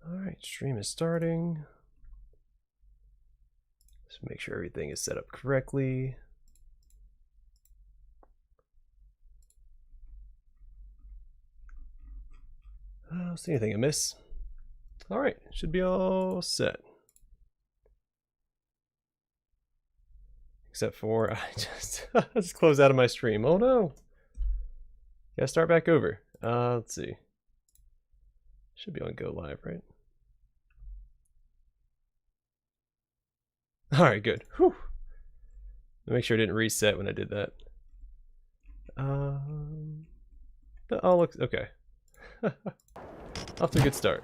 Alright, stream is starting. Just make sure everything is set up correctly. I don't see anything amiss. Alright, should be all set. Except for I just closed out of my stream. Oh no! Gotta start back over. Let's see. Should be on Go Live, right? Alright, good. Whew. Make sure it didn't reset when I did that. That all looks okay. Off to a good start.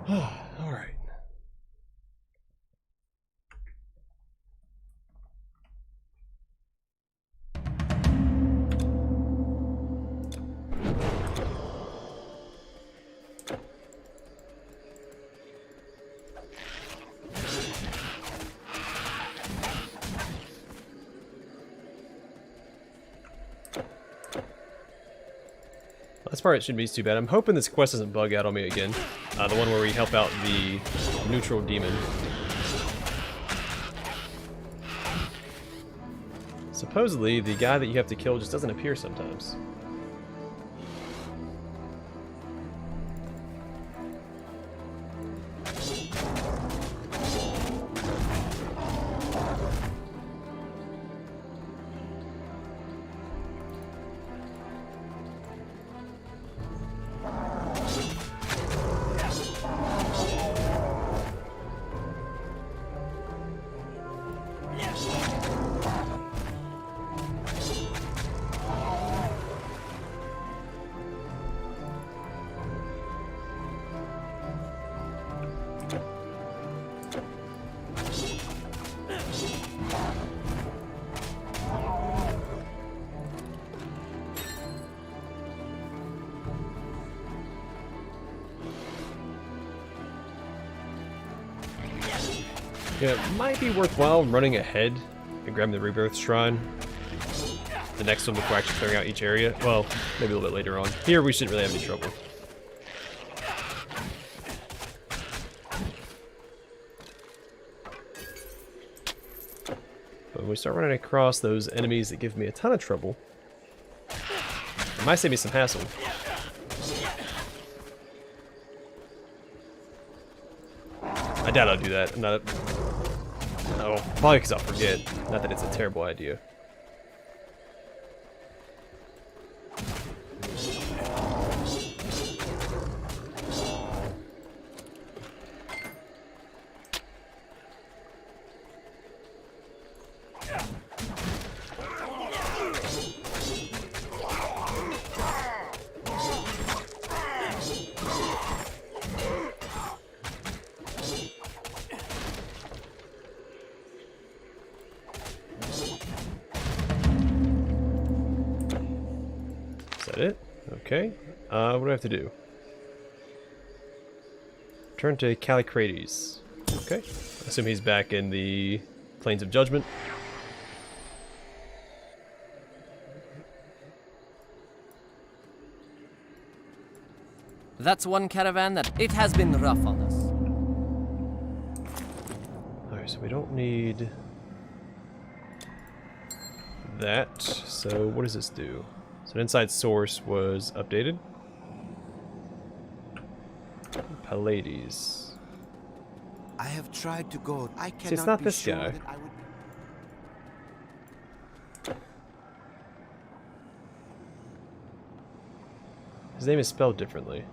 Alright. This part shouldn't be too bad. I'm hoping this quest doesn't bug out on me again. The one where we help out the neutral demon. Supposedly, the guy that you have to kill just doesn't appear sometimes. Yeah, it might be worthwhile running ahead and grabbing the Rebirth Shrine. The next one before actually clearing out each area. Well, maybe a little bit later on. Here we shouldn't really have any trouble. But when we start running across those enemies that give me a ton of trouble, it might save me some hassle. I doubt I'll do that. I'm not. Oh, probably because I'll forget. Not that it's a terrible idea. It? Okay. What do I have to do? Turn to Callicrates. Okay. Assume he's back in the Plains of Judgment. That's one caravan that it has been rough on us. Alright, so we don't need that. So what does this do? So an inside source was updated. Pallades. I have tried to go. I cannot. See, it's not be this sure guy. that I would... His name is spelled differently.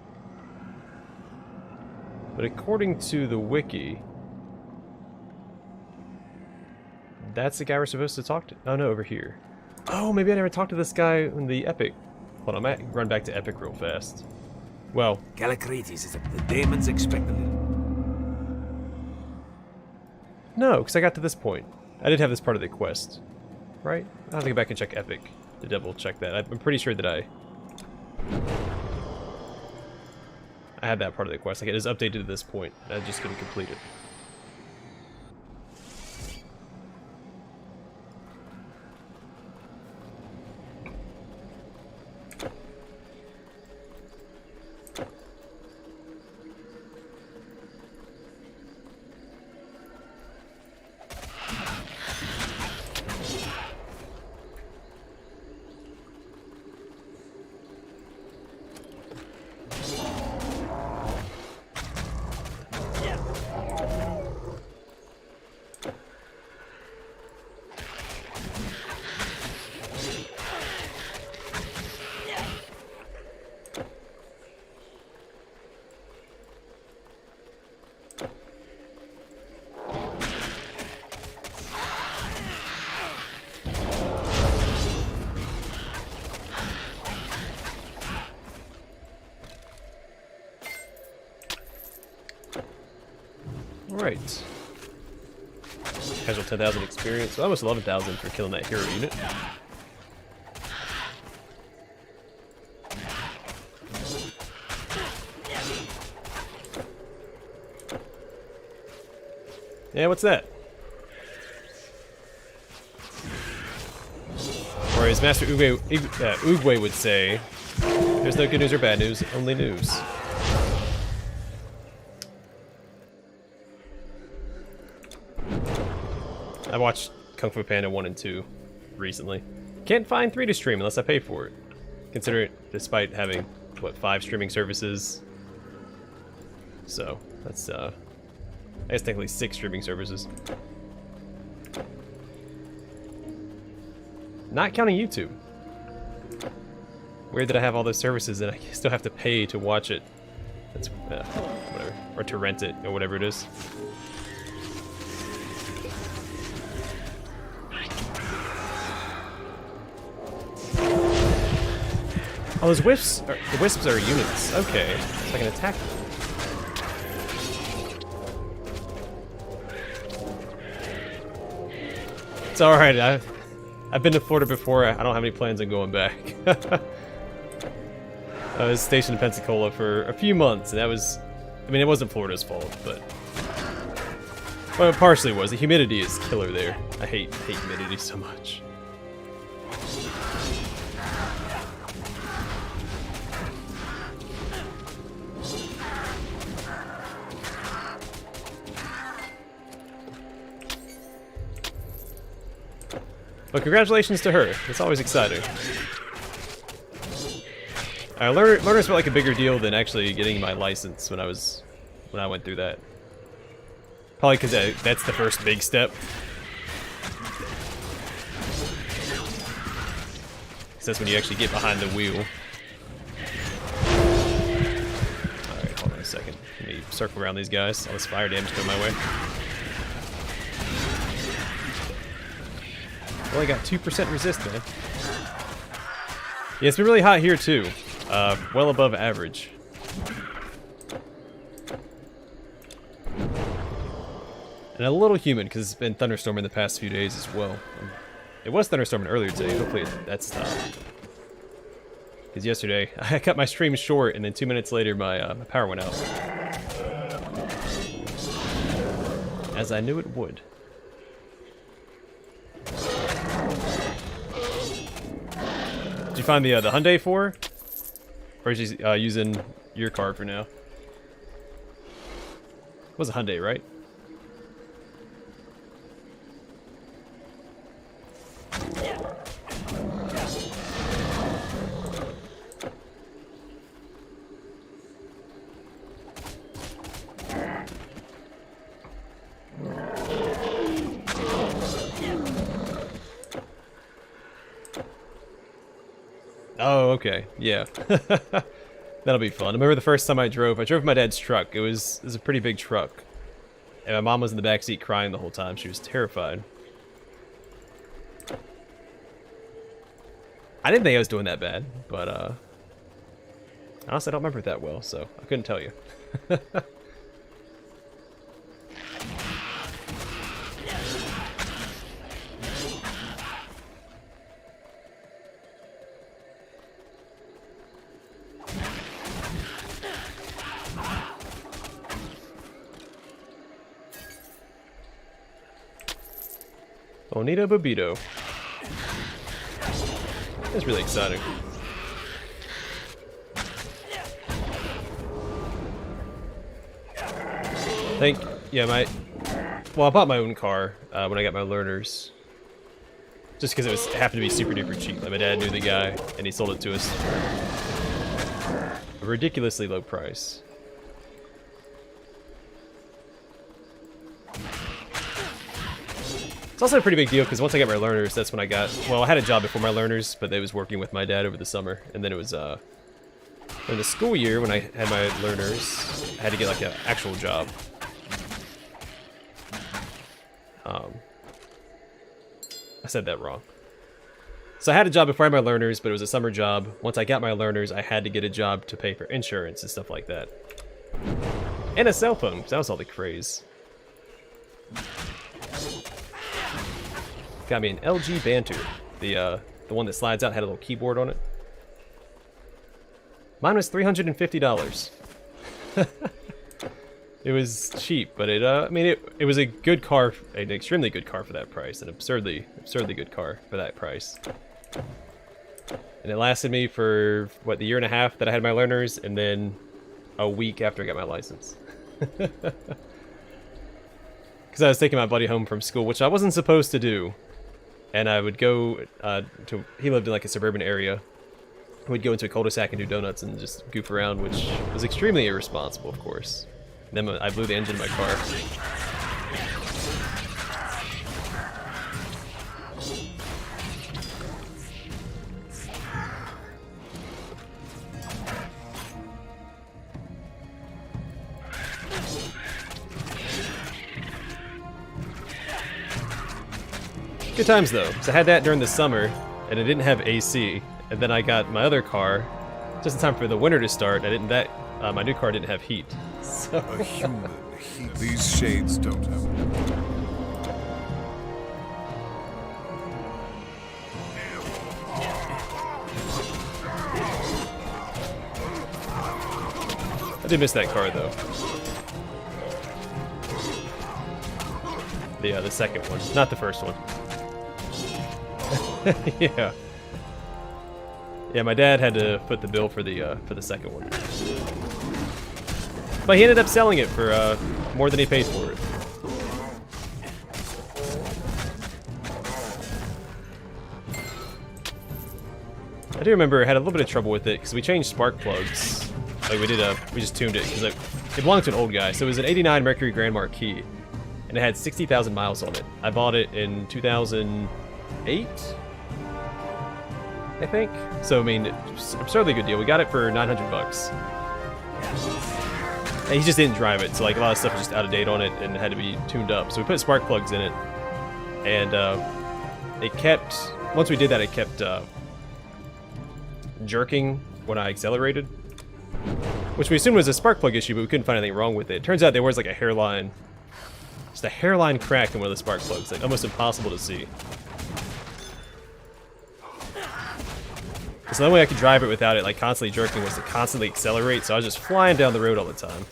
But according to the wiki, that's the guy we're supposed to talk to. Oh no, over here. Oh, maybe I never talked to this guy in the Epic. Hold on, I might run back to Epic real fast. Well, Callicrates is the demons expect a little. no, because I got to this point. I did have this part of the quest, right? I'll have to go back and check Epic to double check that. I'm pretty sure that I had that part of the quest. Like, it is updated to this point. I just couldn't complete it. Alright. Casual 10,000 experience. Almost 11,000 for killing that hero unit. Yeah, what's that? Or as Master Oogway would say, there's no good news or bad news, only news. I watched Kung Fu Panda 1 and 2 recently. Can't find 3 to stream unless I pay for it. Consider it, despite having, what, 5 streaming services? So, that's, I guess technically 6 streaming services. Not counting YouTube. Weird that I have all those services and I still have to pay to watch it. That's, whatever. Or to rent it, or whatever it is. Oh, those wisps are, the wisps are units. Okay, so I can attack them. It's alright, I've been to Florida before, I don't have any plans on going back. I was stationed in Pensacola for a few months, and that was, I mean, it wasn't Florida's fault, but... Well, it partially was. The humidity is killer there. I hate humidity so much. But congratulations to her. It's always exciting. Learners felt like a bigger deal than actually getting my license when I went through that. Probably because that's the first big step. So that's when you actually get behind the wheel. Alright, hold on a second. Let me circle around these guys. All this fire damage coming my way. Only got 2% resist, man. Yeah, it's been really hot here too. Well above average. And a little humid because it's been thunderstorming the past few days as well. It was thunderstorming earlier today. Hopefully that stopped. Because yesterday I cut my stream short, and then 2 minutes later my power went out. As I knew it would. Did you find the Hyundai for? Or is he using your car for now? It was a Hyundai, right? Oh, okay. Yeah. That'll be fun. I remember the first time I drove my dad's truck. It was a pretty big truck. And my mom was in the backseat crying the whole time. She was terrified. I didn't think I was doing that bad, but honestly I don't remember it that well, so I couldn't tell you. Bonito Bobito. That's really exciting. Well, I bought my own car when I got my learners. Just because it happened to be super duper cheap. Like my dad knew the guy, and he sold it to us for a ridiculously low price. It's also a pretty big deal because once I got my learners, that's when I had a job before my learners, but they was working with my dad over the summer, and then it was in the school year when I had my learners, I had to get like an actual job. I said that wrong. So I had a job before I had my learners, but it was a summer job. Once I got my learners, I had to get a job to pay for insurance and stuff like that. And a cell phone, because that was all the craze. Got me an LG Banter. The one that slides out had a little keyboard on it. Mine was $350. It was cheap, but I mean, it was a good car, an extremely good car for that price, an absurdly good car for that price. And it lasted me for, what, the year and a half that I had my learners, and then a week after I got my license. Because I was taking my buddy home from school, which I wasn't supposed to do. And I would go he lived in like a suburban area. We'd go into a cul-de-sac and do donuts and just goof around, which was extremely irresponsible, of course. And then I blew the engine of my car. Good times though, because I had that during the summer, and it didn't have AC. And then I got my other car just in time for the winter to start. My new car didn't have heat. So A human heat. These shades don't have it. I did miss that car though. The second one, not the first one. Yeah. Yeah, my dad had to foot the bill for the second one. But he ended up selling it for more than he paid for it. I do remember I had a little bit of trouble with it because we changed spark plugs. Like we just tuned it because it belonged to an old guy. So it was an '89 Mercury Grand Marquis, and it had 60,000 miles on it. I bought it in 2008. I think. So, I mean, it's an absurdly good deal. We got it for $900. And he just didn't drive it, so like a lot of stuff was just out of date on it and had to be tuned up. So we put spark plugs in it, and once we did that, it kept jerking when I accelerated, which we assumed was a spark plug issue, but we couldn't find anything wrong with it. Turns out there was like a hairline, just a hairline crack in one of the spark plugs, like almost impossible to see. So the only way I could drive it without it like constantly jerking was to constantly accelerate, so I was just flying down the road all the time.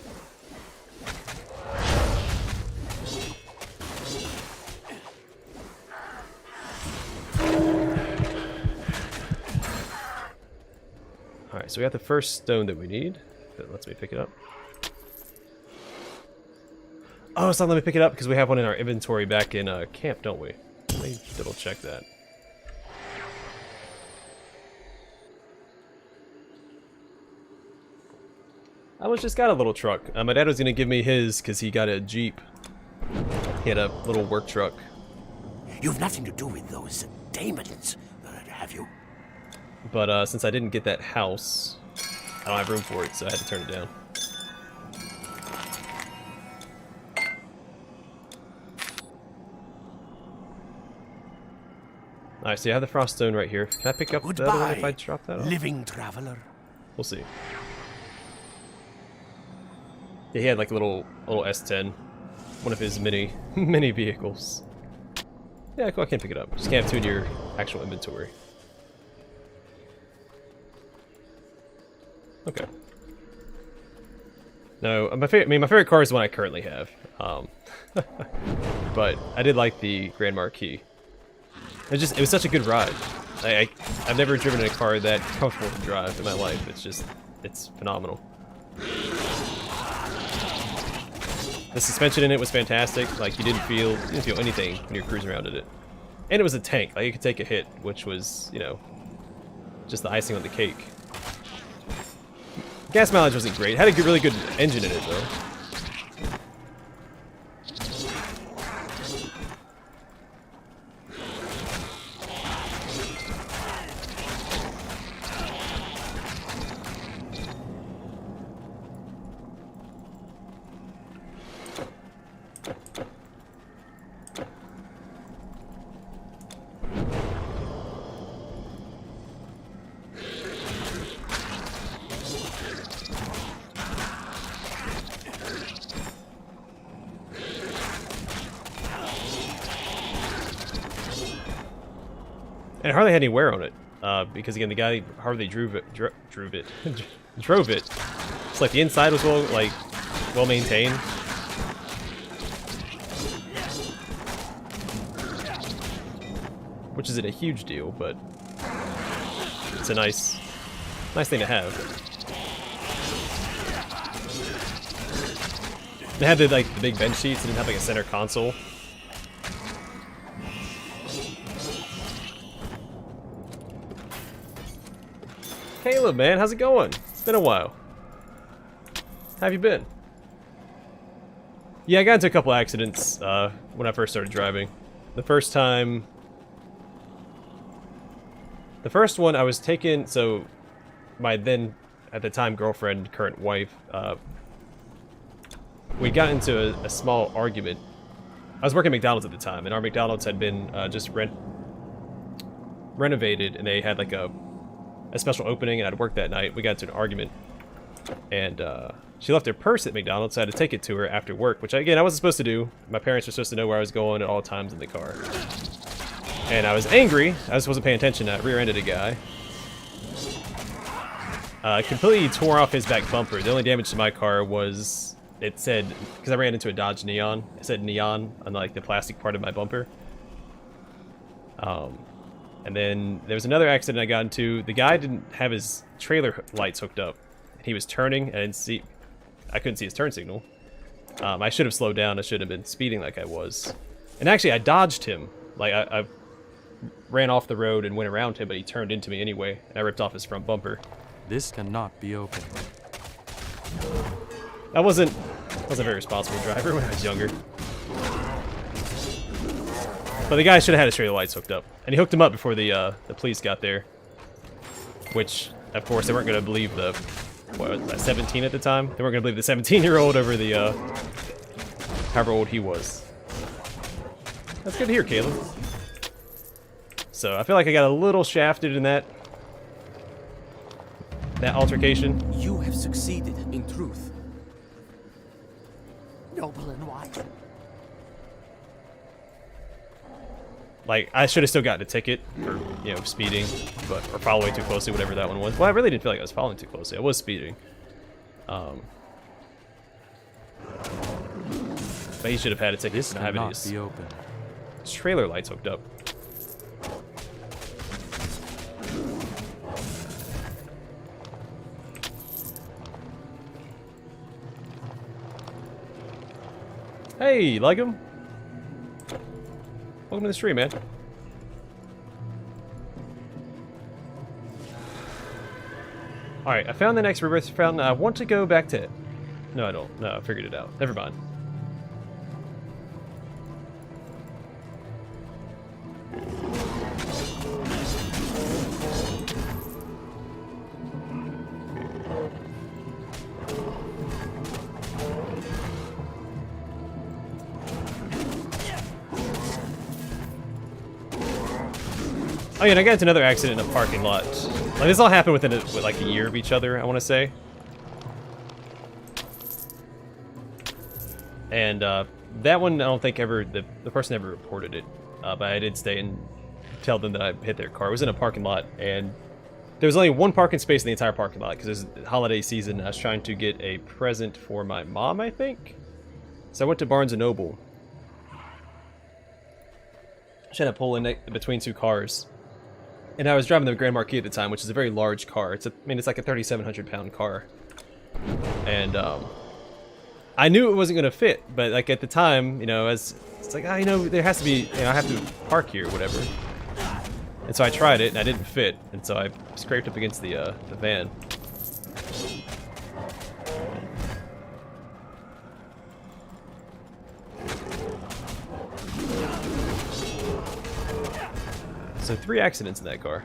Alright, so we got the first stone that we need. That lets me pick it up. Oh, it's not letting me pick it up because we have one in our inventory back in camp, don't we? Let me double check that. I was just got a little truck. My dad was gonna give me his because he got a Jeep. He had a little work truck. You've nothing to do with those demons, have you? But since I didn't get that house, I don't have room for it, so I had to turn it down. Alright, so you have the frost stone right here. Can I pick up the other one if I drop that off? Living traveler. We'll see. Yeah, he had like a little S10, one of his mini vehicles. Yeah, cool, I can pick it up. Just can't have two in your actual inventory. Okay. No, my favorite car is the one I currently have. But I did like the Grand Marquis. It was such a good ride. I've never driven in a car that comfortable to drive in my life. It's phenomenal. The suspension in it was fantastic. Like you didn't feel anything when you're cruising around in it. And it was a tank. Like you could take a hit, which was, you know, just the icing on the cake. Gas mileage wasn't great. It had a really good engine in it though. And it hardly had any wear on it, because again, the guy hardly drove it. Drove it. It's like the inside was well maintained. Which isn't a huge deal, but it's a nice thing to have. They had the big bench seats. It didn't have like a center console. Caleb, man, how's it going? It's been a while. How have you been? Yeah, I got into a couple accidents when I first started driving. The first one I was taken, so my then, at the time, girlfriend, current wife, we got into a small argument. I was working at McDonald's at the time, and our McDonald's had been just renovated, and they had like a special opening, and I'd worked that night. We got into an argument, and she left her purse at McDonald's, so I had to take it to her after work, which, again, I wasn't supposed to do. My parents were supposed to know where I was going at all times in the car. And I was angry. I just wasn't paying attention. I rear-ended a guy. Completely tore off his back bumper. The only damage to my car was, it said, because I ran into a Dodge Neon, it said Neon on like the plastic part of my bumper. And then there was another accident I got into. The guy didn't have his trailer lights hooked up. He was turning, and I couldn't see his turn signal. I should have slowed down. I should have been speeding like I was. And actually, I dodged him. Like, I ran off the road and went around him, but he turned into me anyway, and I ripped off his front bumper. This cannot be opened. I wasn't a very responsible driver when I was younger. But the guy should have had his trailer lights hooked up, and he hooked them up before the police got there. Which, of course, they weren't going to believe the 17 at the time. They weren't going to believe the 17-year-old over the however old he was. That's good to hear, Caleb. So I feel like I got a little shafted in that altercation. You have succeeded in truth. Noble and wise. Like, I should have still gotten a ticket for, speeding, or following too closely, whatever that one was. Well, I really didn't feel like I was following too closely. I was speeding. But he should have had a ticket. This and have cannot his be opened. trailer lights hooked up. Hey, like him? Welcome to the stream, man. Alright, I found the next rebirth fountain. I want to go back to it. No, I don't. No, I figured it out. Never mind. Oh yeah, and I got into another accident in a parking lot. Like, this all happened within like a year of each other, I want to say. And that one, I don't think the person ever reported it. But I did stay and tell them that I hit their car. It was in a parking lot, and there was only one parking space in the entire parking lot because it was holiday season. I was trying to get a present for my mom, I think. So I went to Barnes & Noble. Trying to pull in between two cars. And I was driving the Grand Marquis at the time, which is a very large car. It's like a 3,700-pound car. And I knew it wasn't going to fit, but like at the time, it's like, there has to be, I have to park here or whatever. And so I tried it, and I didn't fit, and so I scraped up against the van. So 3 accidents in that car.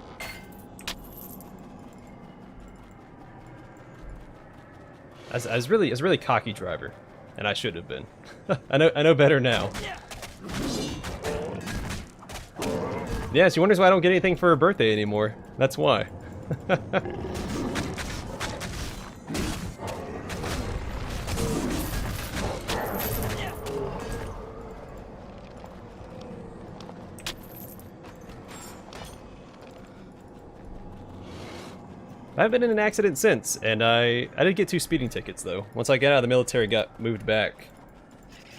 I was a really cocky driver, and I should have been. I know better now. Yeah, she wonders why I don't get anything for her birthday anymore. That's why. I haven't been in an accident since, and I did get 2 speeding tickets though. Once I got out of the military, got moved back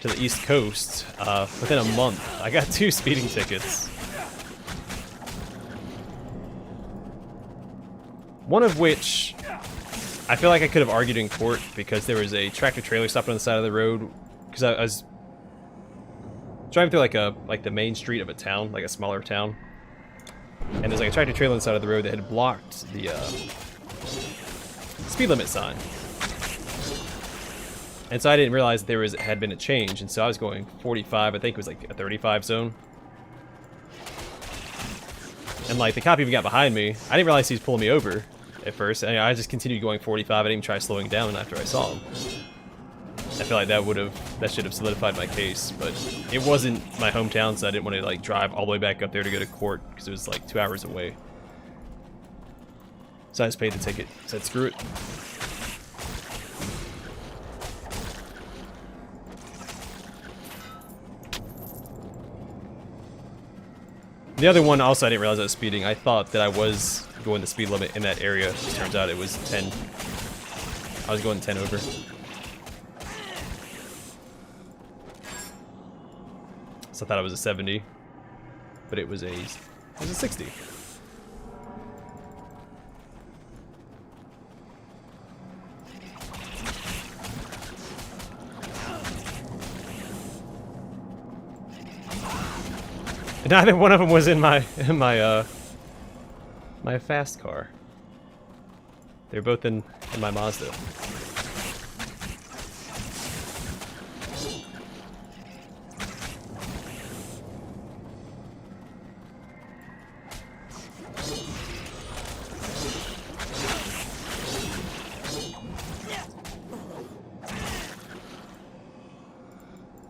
to the East Coast. Within a month, I got 2 speeding tickets. One of which I feel like I could have argued in court because there was a tractor trailer stopped on the side of the road because I was driving through like the main street of a town, like a smaller town. And there's like a tractor trailer on the side of the road that had blocked the speed limit sign. And so I didn't realize that had been a change, and so I was going 45, I think it was like a 35 zone. And like the cop even got behind me. I didn't realize he was pulling me over at first. I just continued going 45, I didn't even try slowing down after I saw him. I feel like that should have solidified my case, but it wasn't my hometown, so I didn't want to like drive all the way back up there to go to court because it was like 2 hours away. So I just paid the ticket. Said screw it. The other one also I didn't realize I was speeding. I thought that I was going the speed limit in that area. It turns out it was 10. I was going 10 over. So I thought it was a 70, but it was a 60. And neither one of them was in my my fast car. They're both in my Mazda.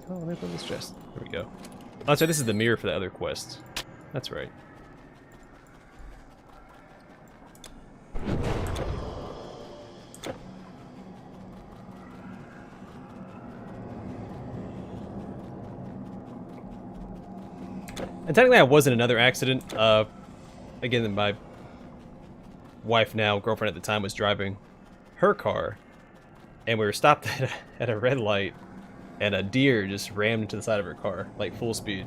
Oh, let me put this chest. There we go. Oh, sorry, this is the mirror for the other quest. That's right. And technically I was in another accident. Again, my wife now, girlfriend at the time, was driving her car. And we were stopped at a red light. And a deer just rammed into the side of her car, like full speed.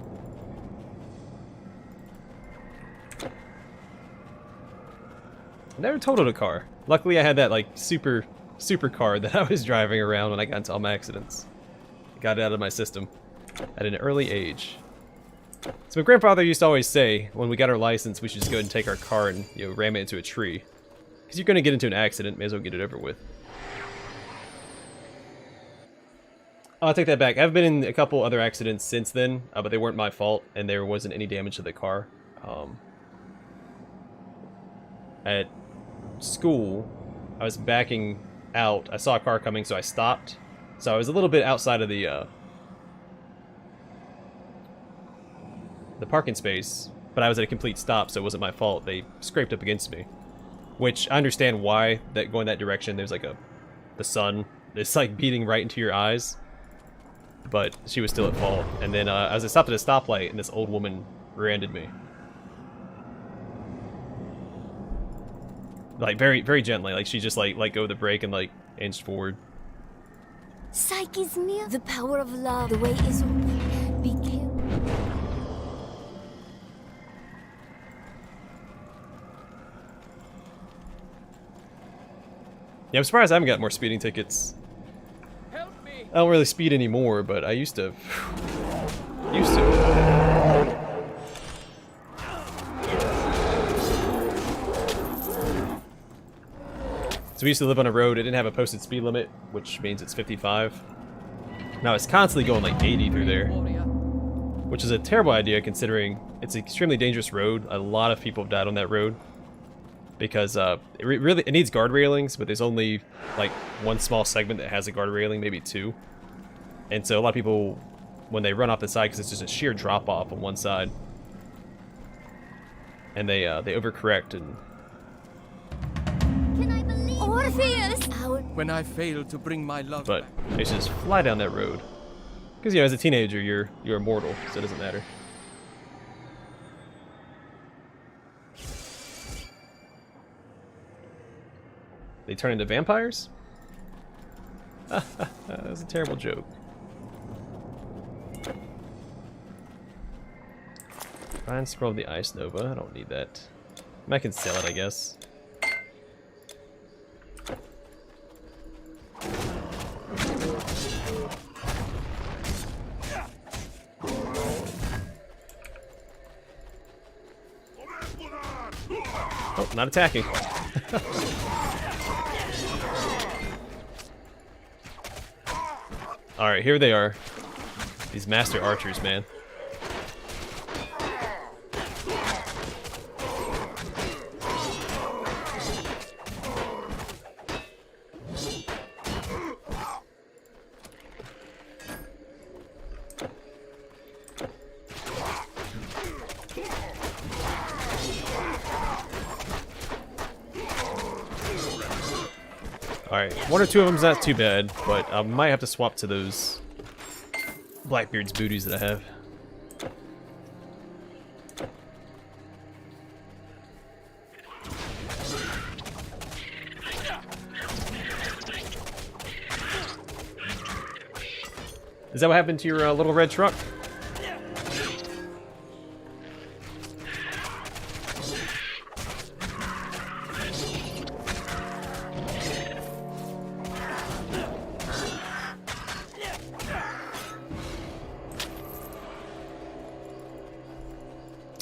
Never totaled a car. Luckily I had that like super car that I was driving around when I got into all my accidents. Got it out of my system at an early age. So my grandfather used to always say, when we got our license, we should just go ahead and take our car and, you know, ram it into a tree. Because you're going to get into an accident, may as well get it over with. I'll take that back. I've been in a couple other accidents since then, but they weren't my fault, and there wasn't any damage to the car. At school, I was backing out. I saw a car coming, so I stopped. So I was a little bit outside of the parking space, but I was at a complete stop, so it wasn't my fault. They scraped up against me, which I understand why. That going that direction, there's like the sun. It's like beating right into your eyes. But she was still at fault. And then as I stopped at a stoplight, and this old woman rear-ended me. Like very, very gently. Like she just like let go of the brake and like inched forward. Psyche is near. The power of love. The way is open. Be careful. Yeah, I'm surprised I haven't got more speeding tickets. I don't really speed anymore, but I used to. So we used to live on a road. It didn't have a posted speed limit, which means it's 55. Now it's constantly going like 80 through there, which is a terrible idea considering it's an extremely dangerous road. A lot of people have died on that road because it needs guard railings, but there's only like one small segment that has a guard railing, maybe two. And so a lot of people, when they run off the side, because it's just a sheer drop off on one side, and they overcorrect and. Can I believe Orpheus? When I fail to bring my love But back. they should just fly down that road, because you know, as a teenager, you're immortal, so it doesn't matter. They turn into vampires? That was a terrible joke. Find scroll of the ice nova. I don't need that. I can sell it, I guess. Oh, not attacking. Alright, here they are. These master archers, man. Alright, one or two of them's not too bad, but I might have to swap to those Blackbeard's booties that I have. Is that what happened to your little red truck?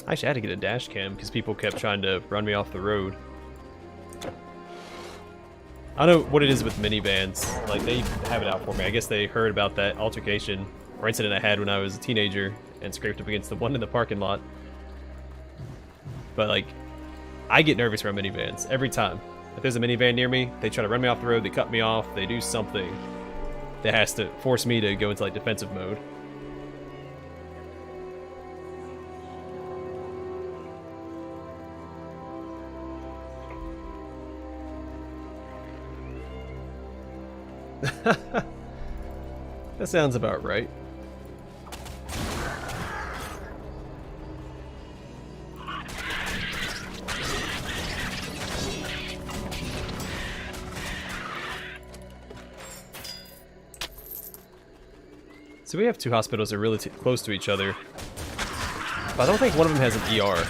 Actually, I had to get a dash cam because people kept trying to run me off the road. I don't know what it is with minivans. Like, they have it out for me. I guess they heard about that altercation or incident I had when I was a teenager and scraped up against the one in the parking lot. But, like, I get nervous around minivans every time. If there's a minivan near me, they try to run me off the road, they cut me off, they do something that has to force me to go into, like, defensive mode. That sounds about right. So we have two hospitals that are really close to each other, but I don't think one of them has an ER.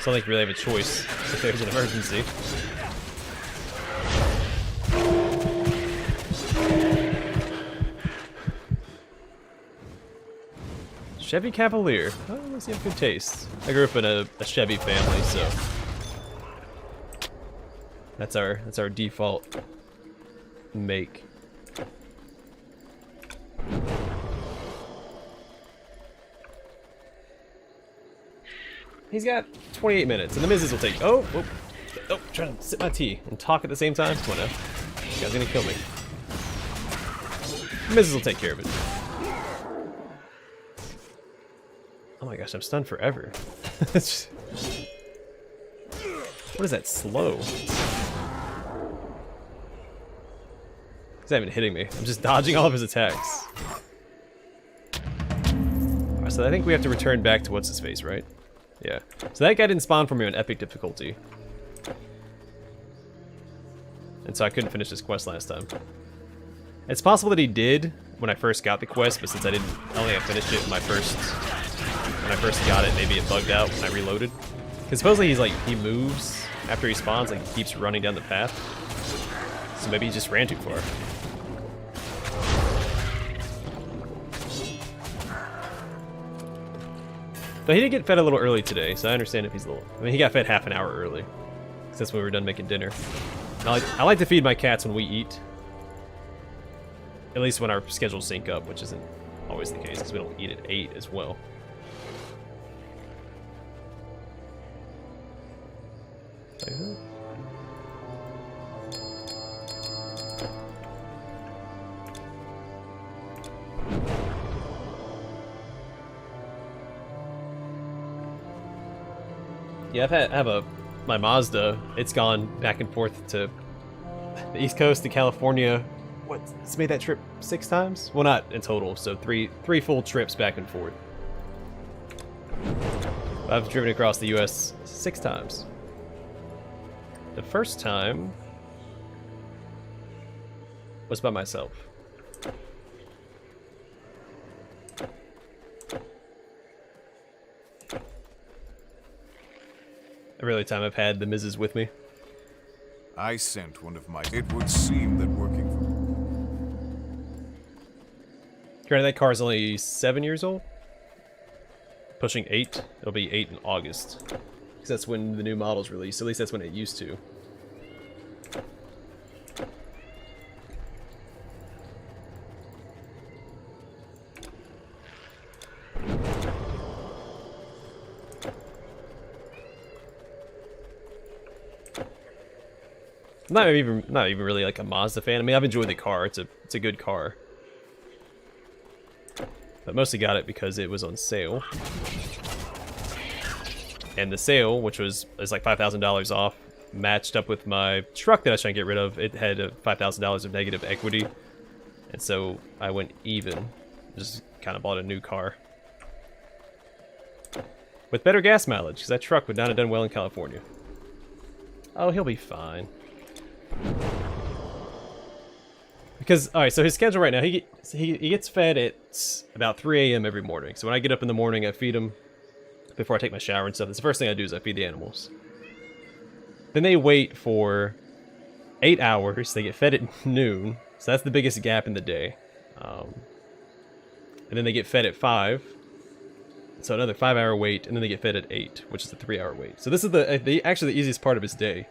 So I don't think we really have a choice if there's an emergency. Chevy Cavalier. Oh, let's see, have good taste. I grew up in a Chevy family, so that's our default make. He's got 28 minutes, and the missus will take. Oh, whoop. Oh, trying to sip my tea and talk at the same time. Come on now. You guys are gonna kill me. The missus will take care of it. Oh my gosh, I'm stunned forever. What is that slow? He's not even hitting me. I'm just dodging all of his attacks. Alright, so I think we have to return back to what's his face, right? Yeah. So that guy didn't spawn for me on epic difficulty. And so I couldn't finish this quest last time. It's possible that he did when I first got the quest, but since I don't think I finished it when I first got it, maybe it bugged out when I reloaded. Because supposedly he moves after he spawns, like he keeps running down the path. So maybe he just ran too far. But he did get fed a little early today, so I understand if he's a little... I mean, he got fed half an hour early. Because that's when we were done making dinner. I like to feed my cats when we eat. At least when our schedules sync up, which isn't always the case, because we don't eat at 8 as well. Yeah, I have my Mazda. It's gone back and forth to the East Coast, to California, what? It's made that trip 6 times? Well, not in total, so three full trips back and forth. I've driven across the U.S. 6 times. The first time was by myself. Every other time I've had the Mrs. with me. I sent one of my... It would seem that working for... Granted, that car's only 7 years old. Pushing 8. It'll be 8 in August. Because that's when the new model's released. At least that's when it used to. Not even really like a Mazda fan. I mean, I've enjoyed the car. It's a good car. But mostly got it because it was on sale. And the sale, which was like $5,000 off, matched up with my truck that I was trying to get rid of. It had $5,000 of negative equity. And so I went even. Just kind of bought a new car. With better gas mileage, because that truck would not have done well in California. Oh, he'll be fine. Because, alright, so his schedule right now, he gets fed at about 3 a.m. every morning. So when I get up in the morning, I feed him before I take my shower and stuff. That's the first thing I do is I feed the animals. Then they wait for 8 hours. They get fed at noon. So that's the biggest gap in the day. And then they get fed at 5. So another 5-hour wait. And then they get fed at 8, which is a 3-hour wait. So this is actually the easiest part of his day.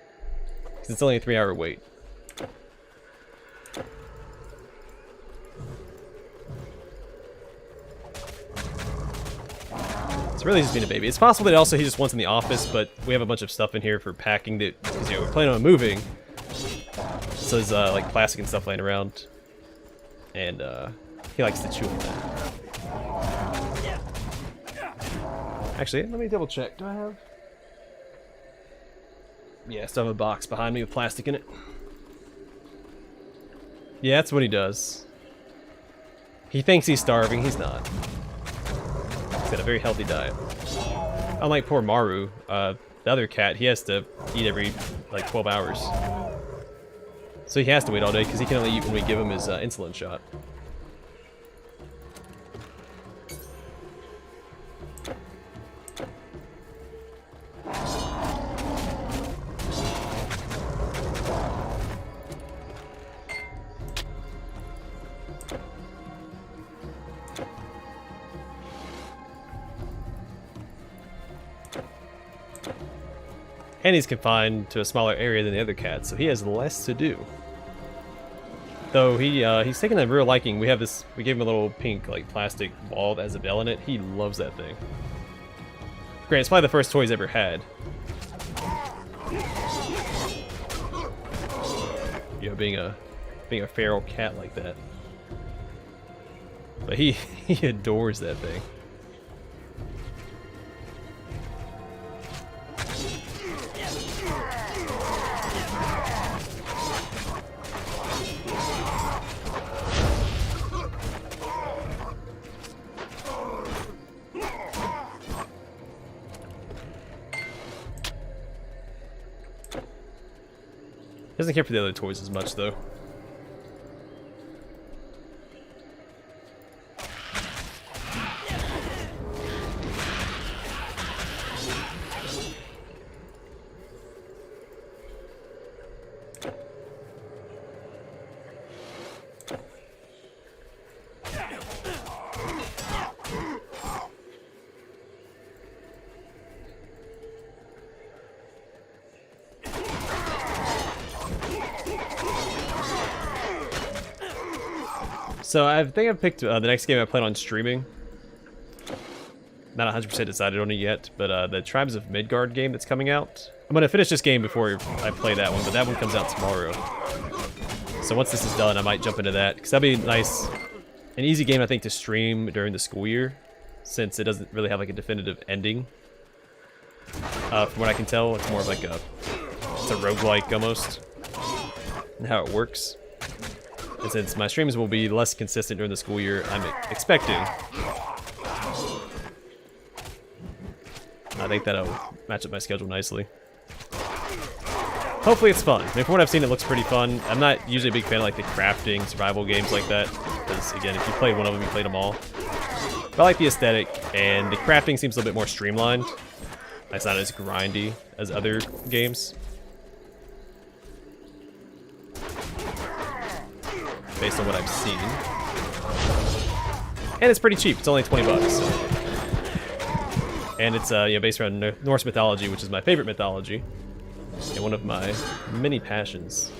Because it's only a 3-hour wait. It's really just being a baby. It's possible that also he just wants in the office, but we have a bunch of stuff in here for packing that, because we're planning on moving. So there's like plastic and stuff laying around. And he likes to chew on that. Actually, let me double check. Do I have... Yeah, I still have a box behind me with plastic in it. Yeah, that's what he does. He thinks he's starving. He's not. He's got a very healthy diet. Unlike poor Maru, the other cat, he has to eat every, like, 12 hours. So he has to wait all day because he can only eat when we give him his insulin shot. And he's confined to a smaller area than the other cats, so he has less to do. Though he's taken a real liking. We gave him a little pink like plastic ball that has a bell in it. He loves that thing. Granted, it's probably the first toy he's ever had. You know, being a feral cat like that. But he adores that thing. Doesn't care for the other toys as much, though. So I think I've picked the next game I plan on streaming. Not 100% decided on it yet, but the Tribes of Midgard game that's coming out. I'm going to finish this game before I play that one, but that one comes out tomorrow. So once this is done, I might jump into that, because that'd be nice. An easy game, I think, to stream during the school year, since it doesn't really have like a definitive ending. From what I can tell, it's more of like it's a roguelike almost, and how it works. And since my streams will be less consistent during the school year, I'm expecting, I think that'll match up my schedule nicely. Hopefully it's fun. I mean, from what I've seen, it looks pretty fun. I'm not usually a big fan of like the crafting, survival games like that, because again, if you play one of them, you played them all. But I like the aesthetic, and the crafting seems a little bit more streamlined. It's not as grindy as other games. Based on what I've seen. And it's pretty cheap. It's only 20 bucks. And it's you know, based around Norse mythology, which is my favorite mythology. And one of my many passions.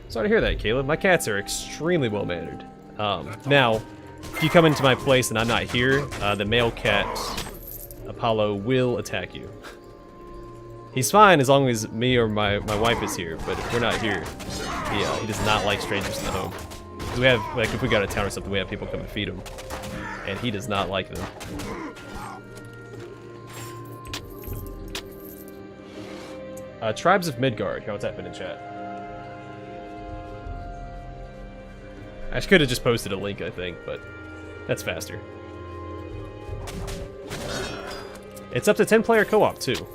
Sorry to hear that, Caleb. My cats are extremely well mannered. Now, if you come into my place and I'm not here, the male cat, Apollo, will attack you. He's fine as long as me or my wife is here, but if we're not here, he does not like strangers in the home. We have, like, if we go to town or something, we have people come and feed him, and he does not like them. Tribes of Midgard. Here, I'll type it in chat. I could have just posted a link, I think, but that's faster. It's up to 10-player co-op, too.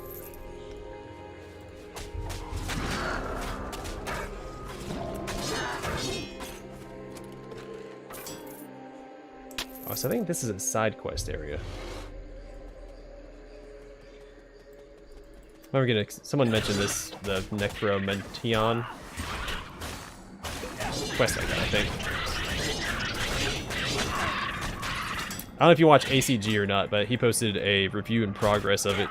Oh, so I think this is a side quest area. Someone mentioned this, the Necromention quest like that, I think. I don't know if you watch ACG or not, but he posted a review in progress of it.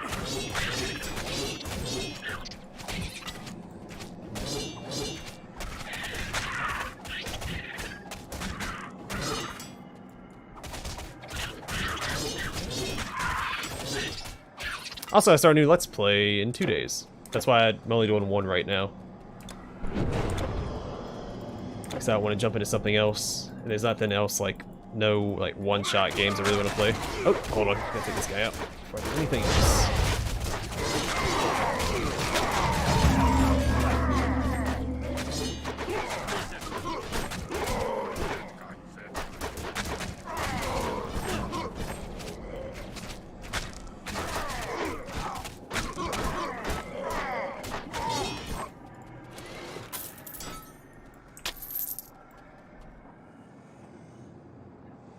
Also, I start a new Let's Play in 2 days. That's why I'm only doing one right now. Because I want to jump into something else. And there's nothing else, like, no, like, one-shot games I really want to play. Oh, hold on. I gotta take this guy out before I do anything else.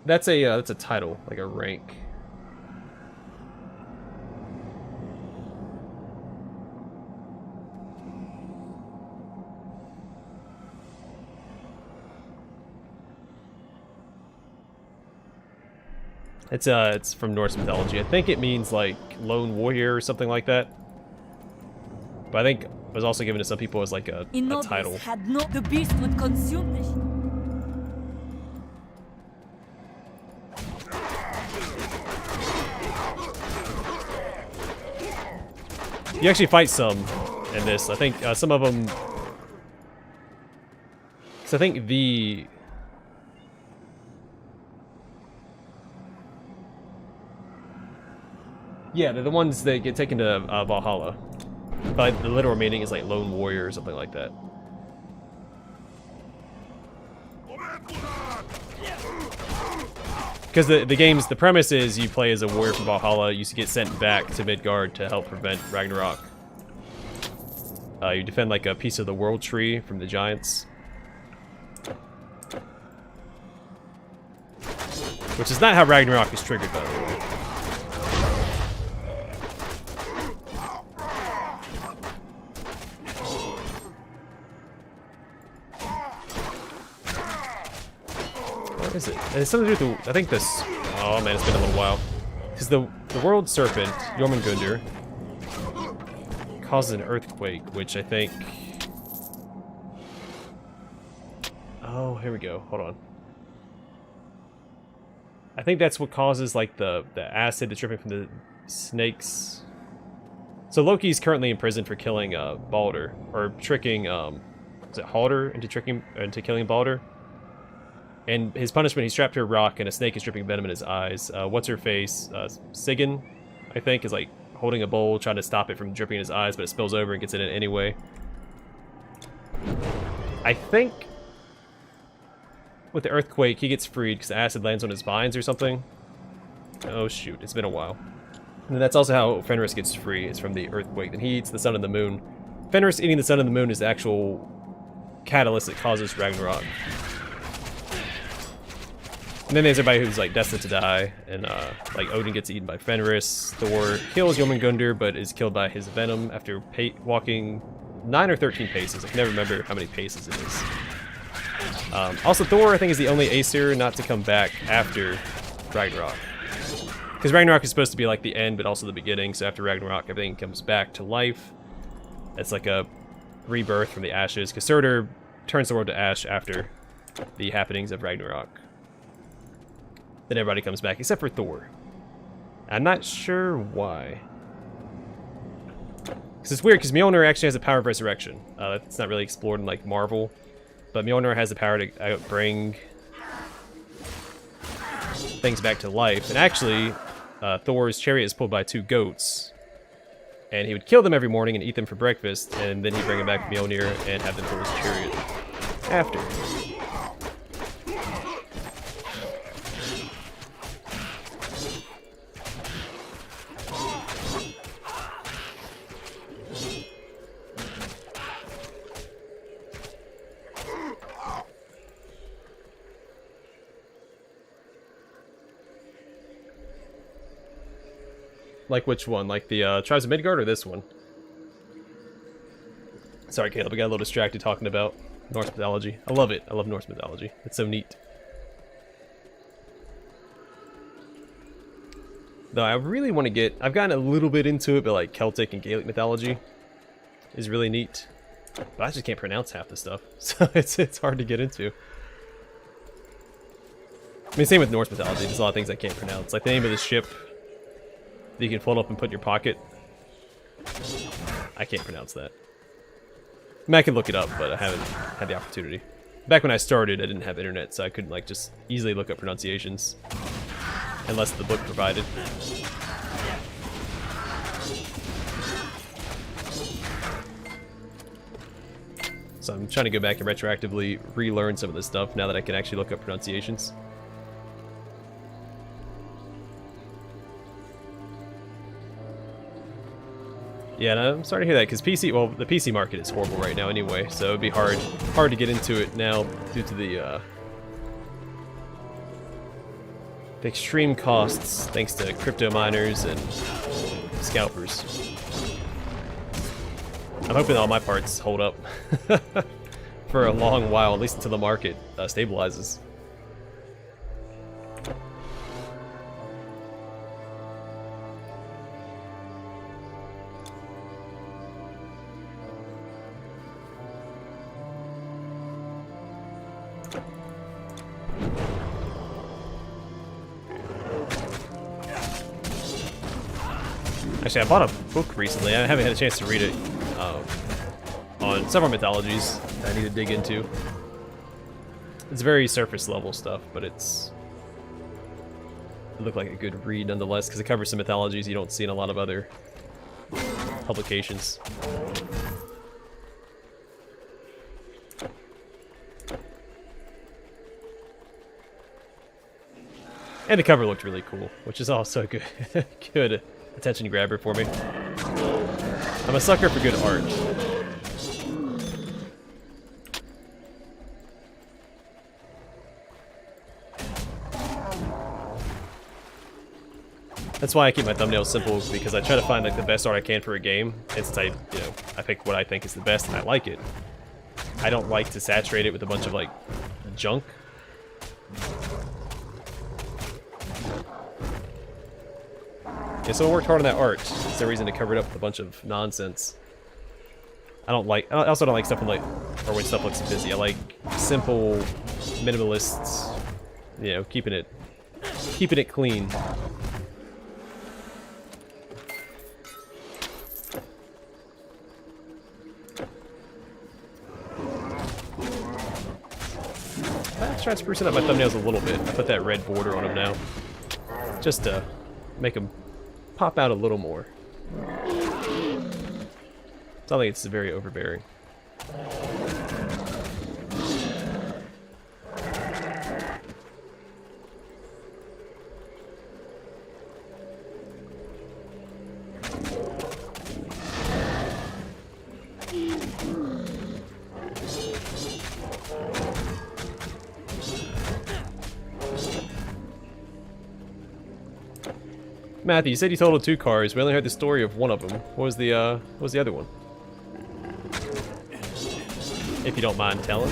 That's a title, like a rank. It's from Norse mythology. I think it means like lone warrior or something like that. But I think it was also given to some people as like a title. Had not the beast would consume the You actually fight some in this. I think some of them. Because I think the. Yeah, they're the ones that get taken to Valhalla. But the literal meaning is like lone warrior or something like that. Because the premise is you play as a warrior from Valhalla, you get sent back to Midgard to help prevent Ragnarok. You defend like a piece of the world tree from the giants. Which is not how Ragnarok is triggered, by the way. What is it? It's something to do with the, I think this. Oh man, it's been a little while. Because the world serpent, Jormungandr, causes an earthquake, which I think. Oh, here we go. Hold on. I think that's what causes like the acid that's dripping from the snakes. So Loki's currently in prison for killing Balder, or tricking is it Halder into killing Balder. And his punishment, he's strapped to a rock and a snake is dripping venom in his eyes. What's her face? Sigyn, I think, is like holding a bowl, trying to stop it from dripping in his eyes, but it spills over and gets in it anyway. I think with the earthquake, he gets freed because the acid lands on his vines or something. Oh shoot, it's been a while. And that's also how Fenris gets free, is from the earthquake. Then he eats the sun and the moon. Fenris eating the sun and the moon is the actual catalyst that causes Ragnarok. And then there's everybody who's like destined to die, and like Odin gets eaten by Fenris. Thor kills Jormungandr, but is killed by his venom after walking 9 or 13 paces. I can never remember how many paces it is. Also, Thor, I think, is the only Aesir not to come back after Ragnarok. Because Ragnarok is supposed to be like the end, but also the beginning, so after Ragnarok, everything comes back to life. It's like a rebirth from the ashes, because Surtur turns the world to ash after the happenings of Ragnarok. Then everybody comes back, except for Thor. I'm not sure why. Because it's weird, because Mjolnir actually has the power of resurrection. That's not really explored in like Marvel. But Mjolnir has the power to bring things back to life. And actually, Thor's chariot is pulled by 2 goats. And he would kill them every morning and eat them for breakfast. And then he'd bring them back to Mjolnir and have them pull his chariot after. Like which one? Like the Tribes of Midgard or this one? Sorry, Caleb, I got a little distracted talking about Norse mythology. I love it. I love Norse mythology. It's so neat. Though I really want to get... I've gotten a little bit into it, but like Celtic and Gaelic mythology is really neat. But I just can't pronounce half the stuff, so it's hard to get into. I mean, same with Norse mythology. There's a lot of things I can't pronounce. Like the name of the ship that you can fold up and put in your pocket. I can't pronounce that. I mean, I can look it up, but I haven't had the opportunity. Back when I started, I didn't have internet, so I couldn't like just easily look up pronunciations. Unless the book provided. So I'm trying to go back and retroactively relearn some of this stuff now that I can actually look up pronunciations. Yeah, and I'm starting to hear that because the PC market is horrible right now anyway, so it'd be hard to get into it now due to the extreme costs thanks to crypto miners and scalpers. I'm hoping all my parts hold up for a long while, at least until the market stabilizes. Actually, I bought a book recently. I haven't had a chance to read it on several mythologies that I need to dig into. It's very surface level stuff, but it looked like a good read nonetheless because it covers some mythologies you don't see in a lot of other publications. And the cover looked really cool, which is also good. Good attention grabber for me. I'm a sucker for good art. That's why I keep my thumbnails simple, because I try to find like the best art I can for a game, and since I pick what I think is the best and I like it, I don't like to saturate it with a bunch of like junk. Yeah, so I worked hard on that art. There's no reason to cover it up with a bunch of nonsense. I also don't like stuff when stuff looks busy. I like simple, minimalists, keeping it clean. Let's try sprucing up my thumbnails a little bit. I put that red border on them now, just to make them pop out a little more. It's not like it's very overbearing. Matthew, you said you totaled 2 cars. We only heard the story of one of them. What was the other one? If you don't mind telling.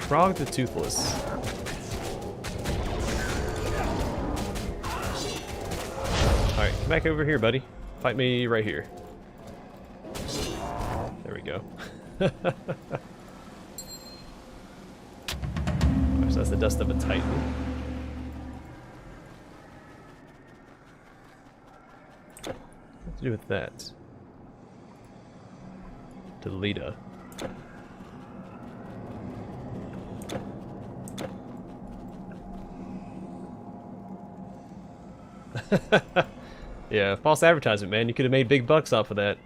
Frog the Toothless. Alright, come back over here, buddy. Fight me right here. There we go. So that's the dust of a Titan. What to do with that? Deleta. Yeah, false advertisement, man. You could have made big bucks off of that.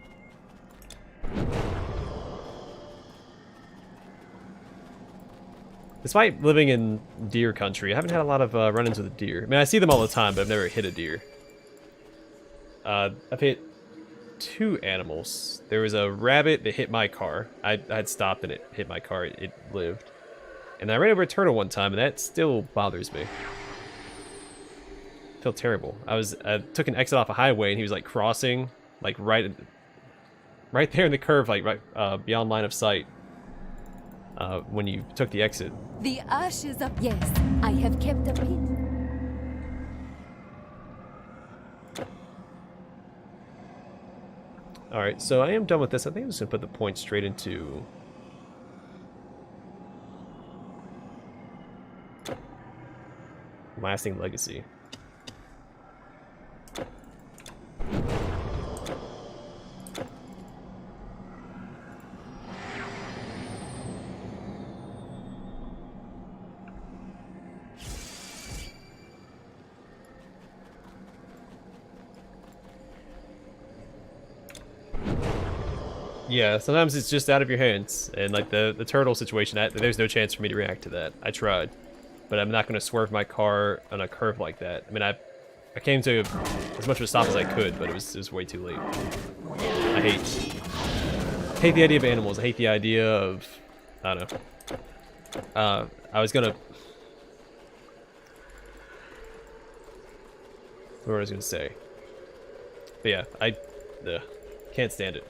Despite living in deer country, I haven't had a lot of run-ins with a deer. I mean, I see them all the time, but I've never hit a deer. I've hit 2 animals. There was a rabbit that hit my car. I had stopped and it hit my car. It lived. And I ran over a turtle one time, and that still bothers me. I feel terrible. I took an exit off a highway, and he was like crossing, like right there in the curve, like right beyond line of sight. When you took the exit. The ashes of yes, I have kept a pit. Alright, so I am done with this. I think I'm just gonna put the point straight into lasting legacy. Yeah, sometimes it's just out of your hands, and like the turtle situation, there's no chance for me to react to that. I tried, but I'm not going to swerve my car on a curve like that. I mean, I came to as much of a stop as I could, but it was way too late. I hate the idea of animals. I hate the idea of, I don't know. I was gonna, what was I gonna say? But yeah, I can't stand it.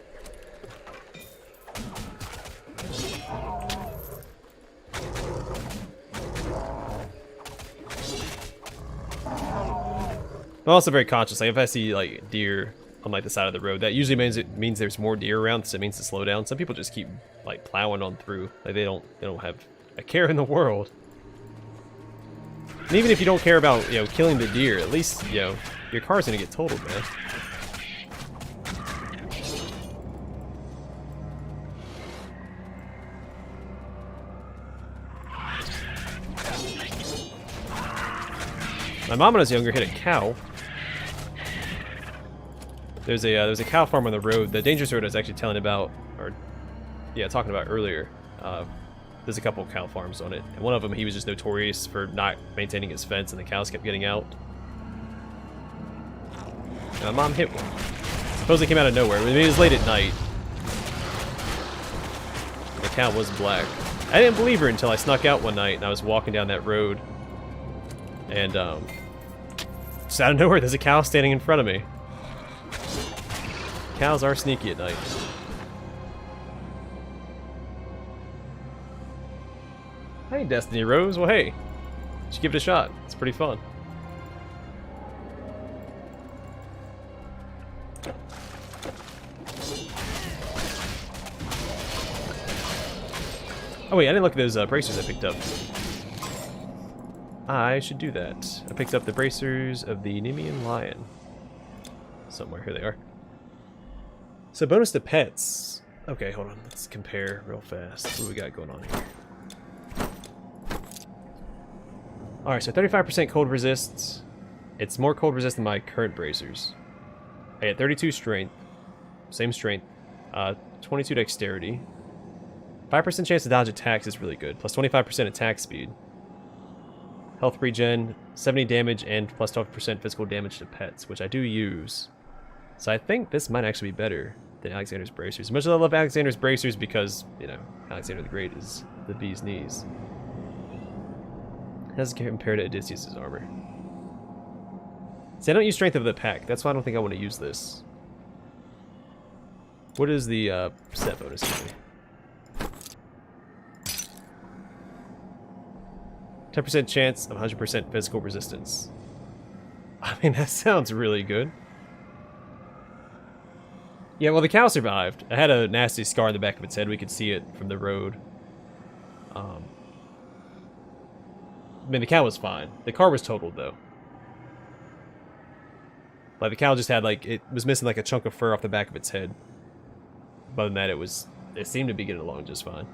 I'm also very conscious. Like if I see like deer on like the side of the road, that usually means there's more deer around, so it means to slow down. Some people just keep like plowing on through. Like they don't have a care in the world. And even if you don't care about killing the deer, at least your car's gonna get totaled, man. My mom when I was younger hit a cow. There's a cow farm on the road. The dangerous road I was actually telling about, or yeah, talking about earlier. There's a couple of cow farms on it, and one of them he was just notorious for not maintaining his fence, and the cows kept getting out. My mom hit one. Supposedly came out of nowhere. I mean, it was late at night. The cow was black. I didn't believe her until I snuck out one night and I was walking down that road. And, just out of nowhere, there's a cow standing in front of me. Cows are sneaky at night. Hey, Destiny Rose. Well, hey. You should give it a shot. It's pretty fun. Oh wait, I didn't look at those bracers I picked up. I should do that. I picked up the bracers of the Nemean lion. Somewhere, here they are. So bonus to pets. Okay, hold on, let's compare real fast. What do we got going on here? Alright, so 35% cold resists. It's more cold resist than my current bracers. I get 32 strength. Same strength. 22 dexterity. 5% chance to dodge attacks is really good. Plus 25% attack speed. Health regen, 70 damage, and plus 12% physical damage to pets, which I do use. So I think this might actually be better than Alexander's bracers. As much as I love Alexander's bracers because, you know, Alexander the Great is the bee's knees. How does it compare to Odysseus' armor? See, I don't use Strength of the Pack. That's why I don't think I want to use this. What is the stat bonus for me? 10% chance of 100% physical resistance. I mean, that sounds really good. Yeah, well, the cow survived. I had a nasty scar on the back of its head. We could see it from the road. I mean, the cow was fine. The car was totaled, though. Like, the cow just had, like, it was missing, like, a chunk of fur off the back of its head. Other than that, it seemed to be getting along just fine.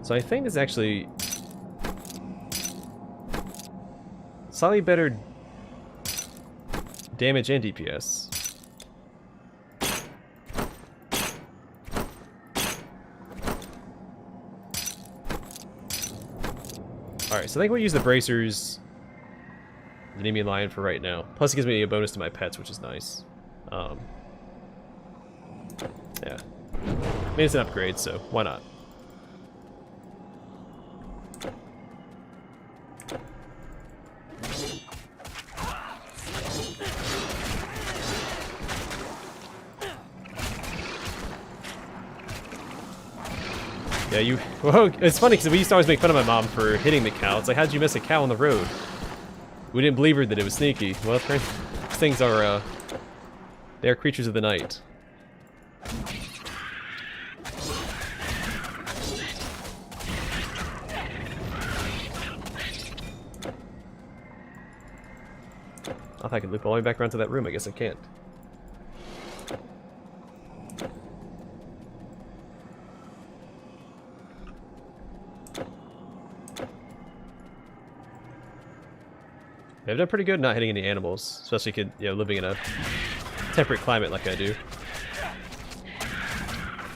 So I think it's actually slightly better damage and DPS. Alright, so I think we'll use the bracers, the Nemean Lion for right now. Plus it gives me a bonus to my pets, which is nice. Yeah. I mean, it's an upgrade, so why not? Yeah, well, it's funny because we used to always make fun of my mom for hitting the cow. It's like, how'd you miss a cow on the road? We didn't believe her that it was sneaky. Well, these things are, they are creatures of the night. I thought I could loop all the way back around to that room. I guess I can't. I've done pretty good not hitting any animals, especially living in a temperate climate like I do.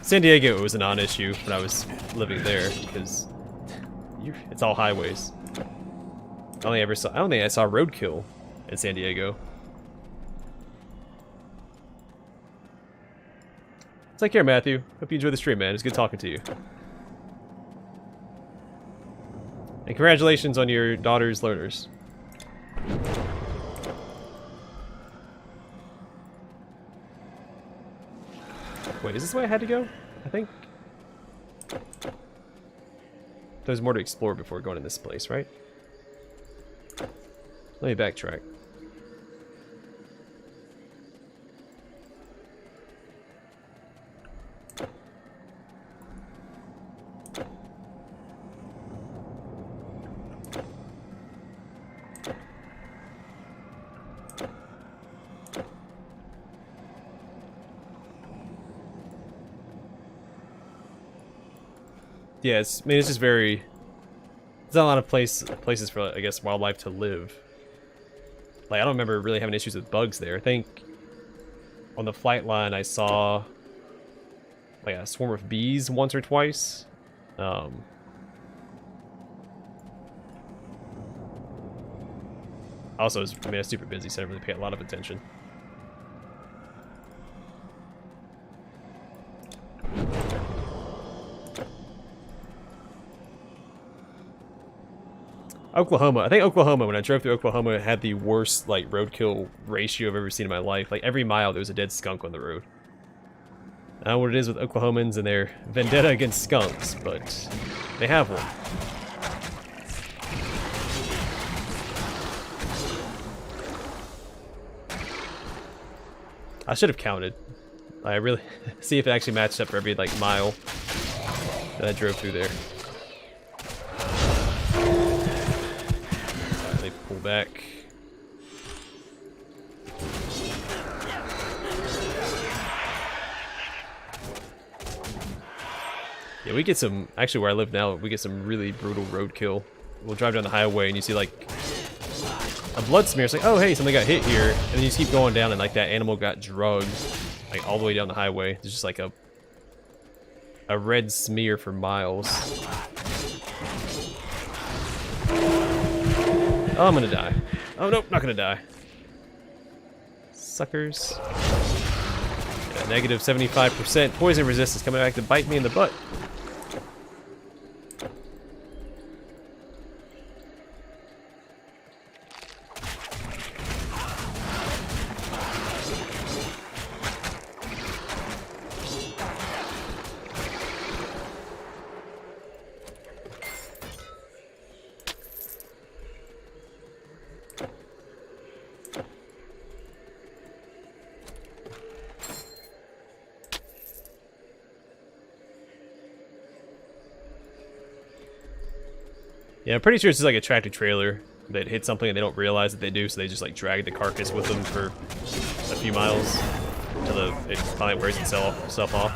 San Diego was a non-issue when I was living there because it's all highways. I don't think I saw roadkill in San Diego. Take care, Matthew. Hope you enjoy the stream, man. It's good talking to you. And congratulations on your daughter's learners. Wait, is this the way I had to go? I think there's more to explore before going in this place, right? Let me backtrack. Yeah, I mean, it's just very... There's not a lot of places for, I guess, wildlife to live. Like, I don't remember really having issues with bugs there. I think on the flight line I saw like a swarm of bees once or twice. Also, I mean, I was super busy, so I didn't really pay a lot of attention. Oklahoma. I think Oklahoma, when I drove through Oklahoma, had the worst, like, roadkill ratio I've ever seen in my life. Like, every mile there was a dead skunk on the road. I don't know what it is with Oklahomans and their vendetta against skunks, but they have one. I should have counted. I really see if it actually matched up for every, like, mile that I drove through there. They pull back. Yeah, we get some, actually where I live now, we get some really brutal roadkill. We'll drive down the highway and you see like a blood smear. It's like, oh hey, something got hit here. And then you just keep going down and like that animal got drugged like all the way down the highway. There's just like a red smear for miles. Oh, I'm gonna die. Oh, nope, not gonna die. Suckers. Yeah, negative 75% poison resistance coming back to bite me in the butt. Yeah, I'm pretty sure it's just like a tractor trailer that hit something and they don't realize that they do, so they just like drag the carcass with them for a few miles until it finally wears itself off.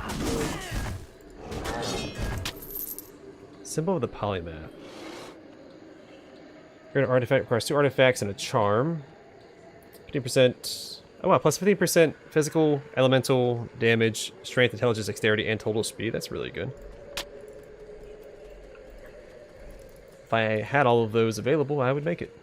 Symbol of the polymath. Create an artifact requires 2 artifacts and a charm. 15%. Oh wow, plus 15% physical, elemental, damage, strength, intelligence, dexterity, and total speed. That's really good. If I had all of those available, I would make it.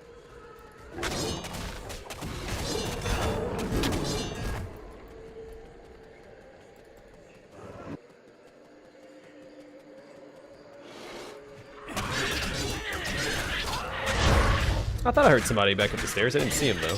I thought I heard somebody back up the stairs. I didn't see him though.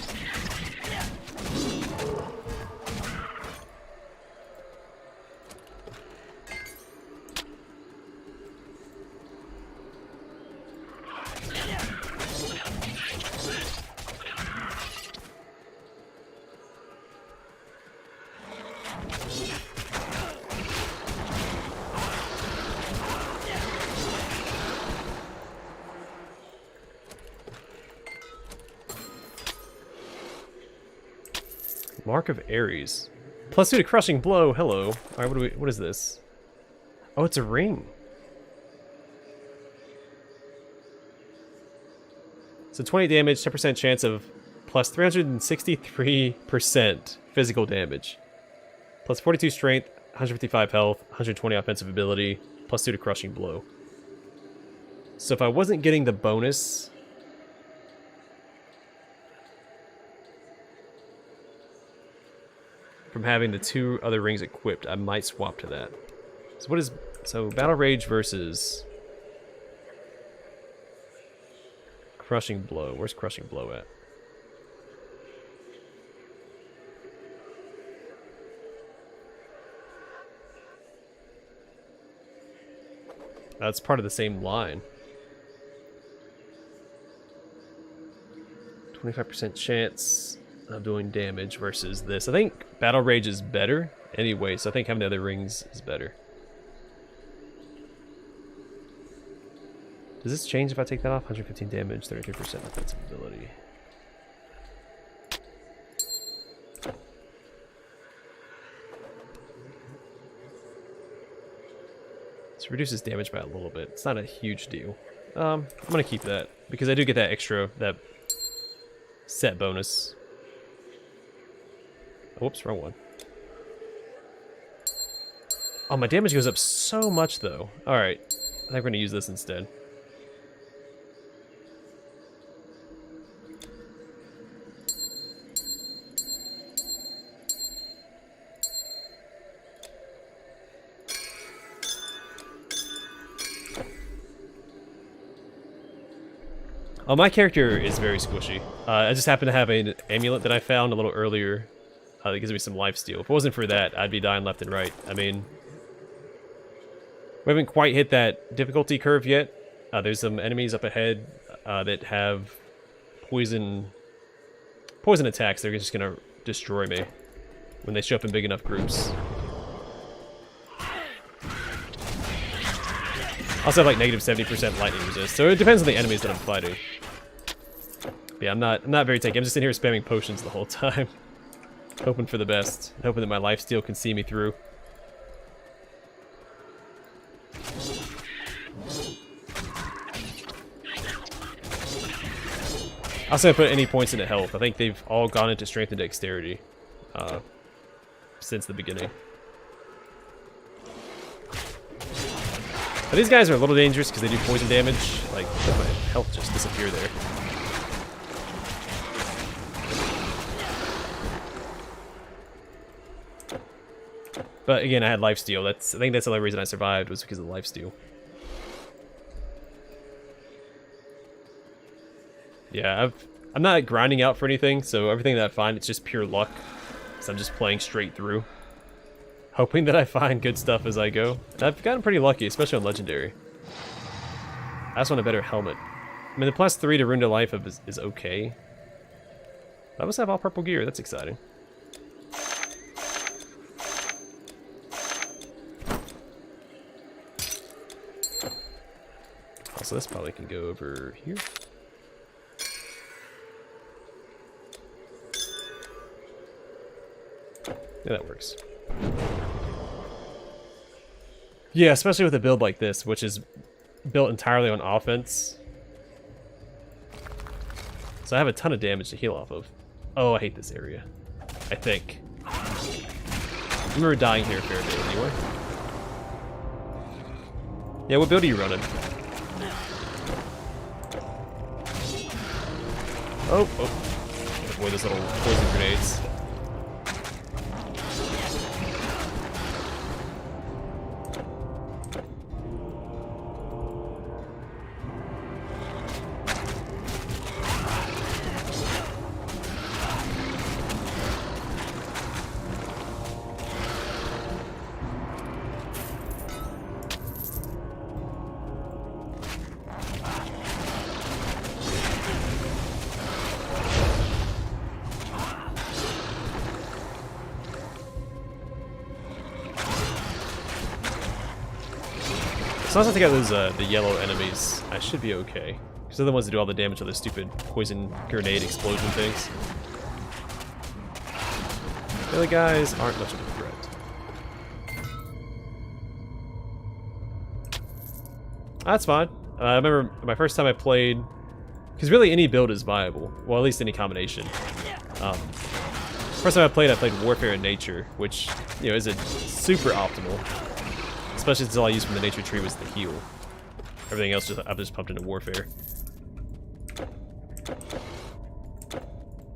Mark of Ares. Plus 2 to crushing blow. Hello. Alright, what is this? Oh, it's a ring. So 20 damage, 10% chance of plus 363% physical damage. Plus 42 strength, 155 health, 120 offensive ability, plus 2 to crushing blow. So if I wasn't getting the bonus from having the 2 other rings equipped, I might swap to that. So what is... So Battle Rage versus... Crushing Blow. Where's Crushing Blow at? That's part of the same line. 25% chance of doing damage versus this. I think Battle Rage is better anyway, so I think having the other rings is better. Does this change if I take that off? 115 damage, 33% offensive ability. This reduces damage by a little bit. It's not a huge deal. I'm gonna keep that because I do get that extra, that set bonus. Whoops, wrong one. Oh, my damage goes up so much, though. Alright, I think we're going to use this instead. Oh, my character is very squishy. I just happen to have an amulet that I found a little earlier that gives me some lifesteal. If it wasn't for that, I'd be dying left and right. I mean, we haven't quite hit that difficulty curve yet. There's some enemies up ahead that have poison attacks. They're just gonna destroy me when they show up in big enough groups. I also have like negative 70% lightning resist, so it depends on the enemies that I'm fighting. But yeah, I'm not very tanky. I'm just in here spamming potions the whole time, hoping for the best, hoping that my lifesteal can see me through. I also haven't put any points into health. I think they've all gone into strength and dexterity since the beginning. But these guys are a little dangerous because they do poison damage. Like, my health just disappear there. But again, I had lifesteal. I think that's the only reason I survived was because of the lifesteal. Yeah, I'm not grinding out for anything, so everything that I find, it's just pure luck. So I'm just playing straight through, hoping that I find good stuff as I go. And I've gotten pretty lucky, especially on Legendary. I just want a better helmet. I mean, the +3 to Rune to Life is okay. I also have all purple gear, that's exciting. Also, this probably can go over here. Yeah, that works. Yeah, especially with a build like this, which is built entirely on offense. So I have a ton of damage to heal off of. Oh, I hate this area. I think. I remember dying here a fair bit anyway. Yeah, what build are you running? Oh, oh. Avoid those little poison grenades. As long as I take out those the yellow enemies, I should be okay. Because they're the ones that do all the damage to the stupid poison grenade explosion things. The other guys aren't much of a threat. That's fine. I remember my first time I played, because really any build is viable. Well, at least any combination. First time I played Warfare in Nature, which, you know, isn't super optimal. Especially since all I used from the nature tree was the heal. Everything else I've just pumped into Warfare.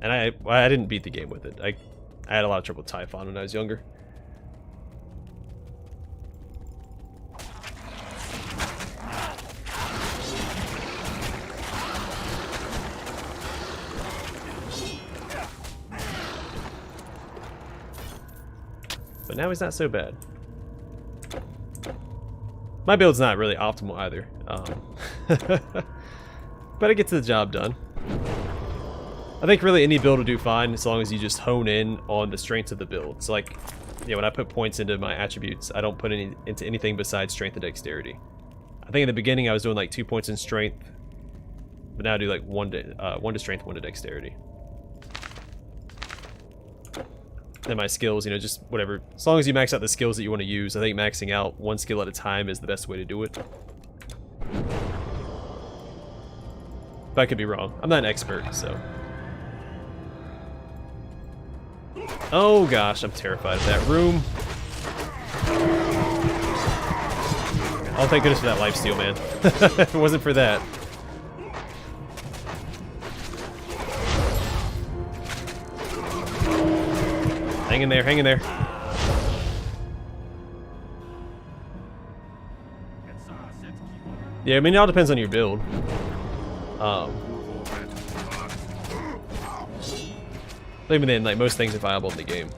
And I didn't beat the game with it. I had a lot of trouble with Typhon when I was younger. But now he's not so bad. My build's not really optimal either, but it gets the job done. I think really any build will do fine as long as you just hone in on the strengths of the build. So like, you know, when I put points into my attributes, I don't put any into anything besides strength and dexterity. I think in the beginning I was doing like 2 points in strength, but now I do like one to strength, 1 to dexterity. And my skills, you know, just whatever. As long as you max out the skills that you want to use, I think maxing out one skill at a time is the best way to do it. But I could be wrong. I'm not an expert, so. Oh gosh, I'm terrified of that room. Oh, thank goodness for that lifesteal, man. If it wasn't for that. Hang in there, hang in there. Yeah, I mean, it all depends on your build. But even then, like, most things are viable in the game.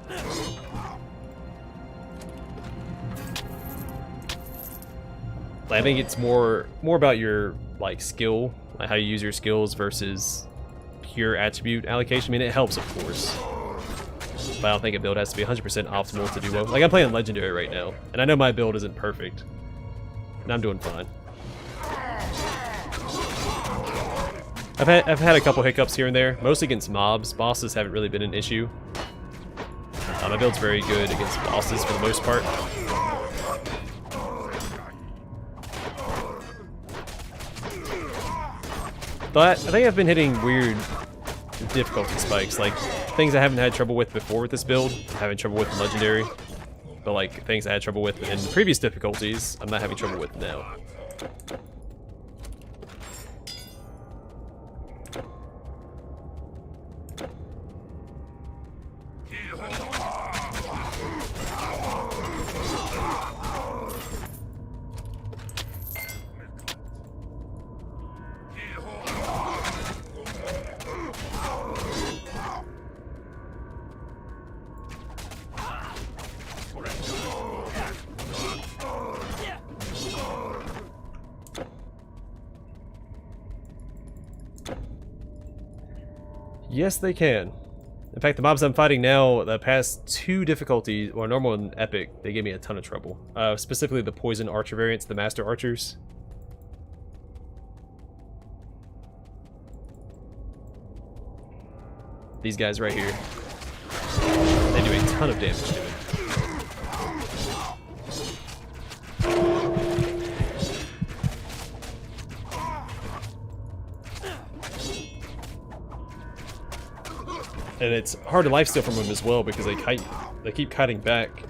Like, I think it's more about your, like, skill, like how you use your skills versus pure attribute allocation. I mean, it helps, of course. But I don't think a build has to be 100% optimal to do well. Like, I'm playing Legendary right now, and I know my build isn't perfect. And I'm doing fine. I've had a couple hiccups here and there, mostly against mobs. Bosses haven't really been an issue. My build's very good against bosses for the most part. But I think I've been hitting weird difficulty spikes, like things I haven't had trouble with before with this build, I'm having trouble with in Legendary. But like things I had trouble with in previous difficulties, I'm not having trouble with now. Yes, they can. In fact, the mobs I'm fighting now, the past 2 difficulties, or normal and epic, they gave me a ton of trouble. Specifically the poison archer variants, the master archers. These guys right here. They do a ton of damage to me. And it's hard to lifesteal from them as well because they keep kiting back.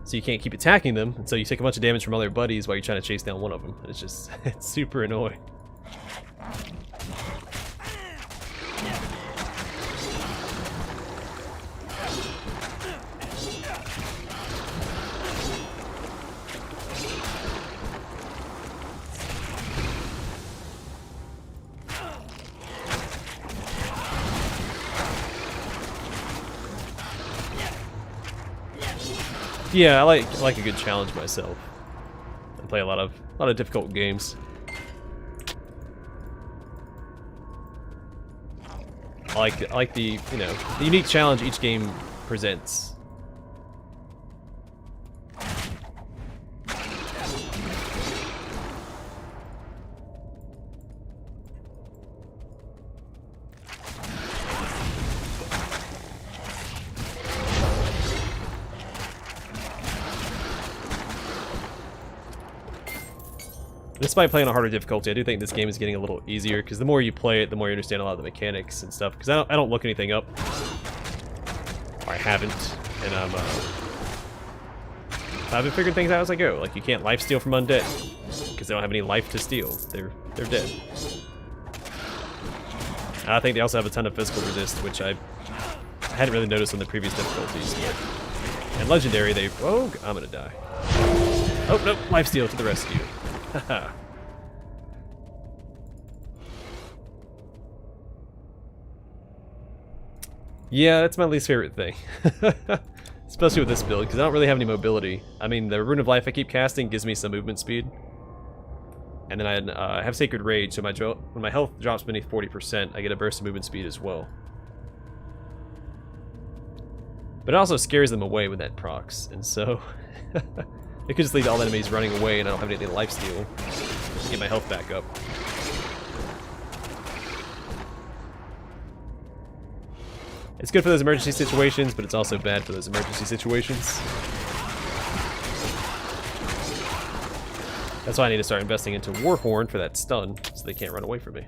So you can't keep attacking them, and so you take a bunch of damage from all their buddies while you're trying to chase down one of them. It's just, it's super annoying. Yeah, I like a good challenge myself. I play a lot of difficult games. I like the, you know, the unique challenge each game presents. Despite playing a harder difficulty, I do think this game is getting a little easier, because the more you play it, the more you understand a lot of the mechanics and stuff. Because I don't look anything up, or I haven't, and I've been figuring things out as I go. Like, you can't lifesteal from undead, because they don't have any life to steal. They're dead. And I think they also have a ton of physical resist, which I hadn't really noticed on the previous difficulties. But in Legendary, oh, I'm gonna die. Oh nope, lifesteal to the rescue. Haha. Yeah, that's my least favorite thing. Especially with this build, because I don't really have any mobility. I mean, the Rune of Life I keep casting gives me some movement speed. And then I have Sacred Rage, so when my health drops beneath 40%, I get a burst of movement speed as well. But it also scares them away when that procs, and so... it could just lead to all enemies running away and I don't have anything to lifesteal to get my health back up. It's good for those emergency situations, but it's also bad for those emergency situations. That's why I need to start investing into Warhorn for that stun, so they can't run away from me.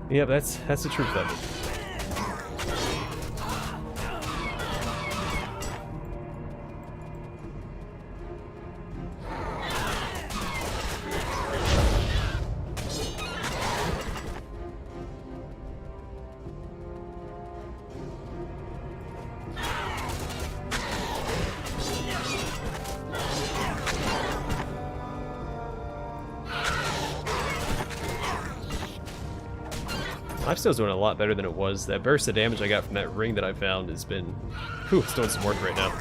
Yep, that's the truth of it. Lifesteal's doing a lot better than it was. That burst of damage I got from that ring that I found has been... Whew, it's doing some work right now.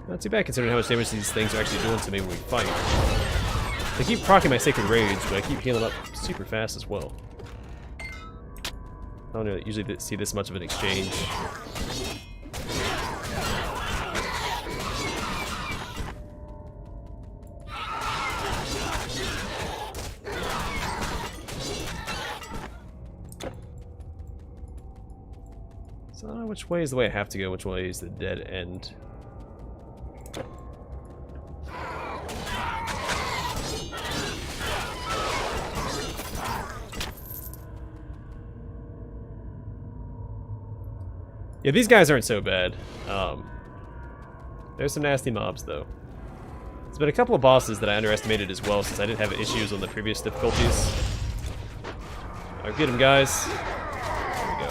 Not too bad considering how much damage these things are actually doing to me when we fight. They keep proccing my Sacred Rage, but I keep healing up super fast as well. I don't usually see this much of an exchange. So I don't know which way is the way I have to go, which way is the dead end. Yeah, these guys aren't so bad. There's some nasty mobs, though. There's been a couple of bosses that I underestimated as well, since I didn't have issues on the previous difficulties. Alright, get him, guys. There we go.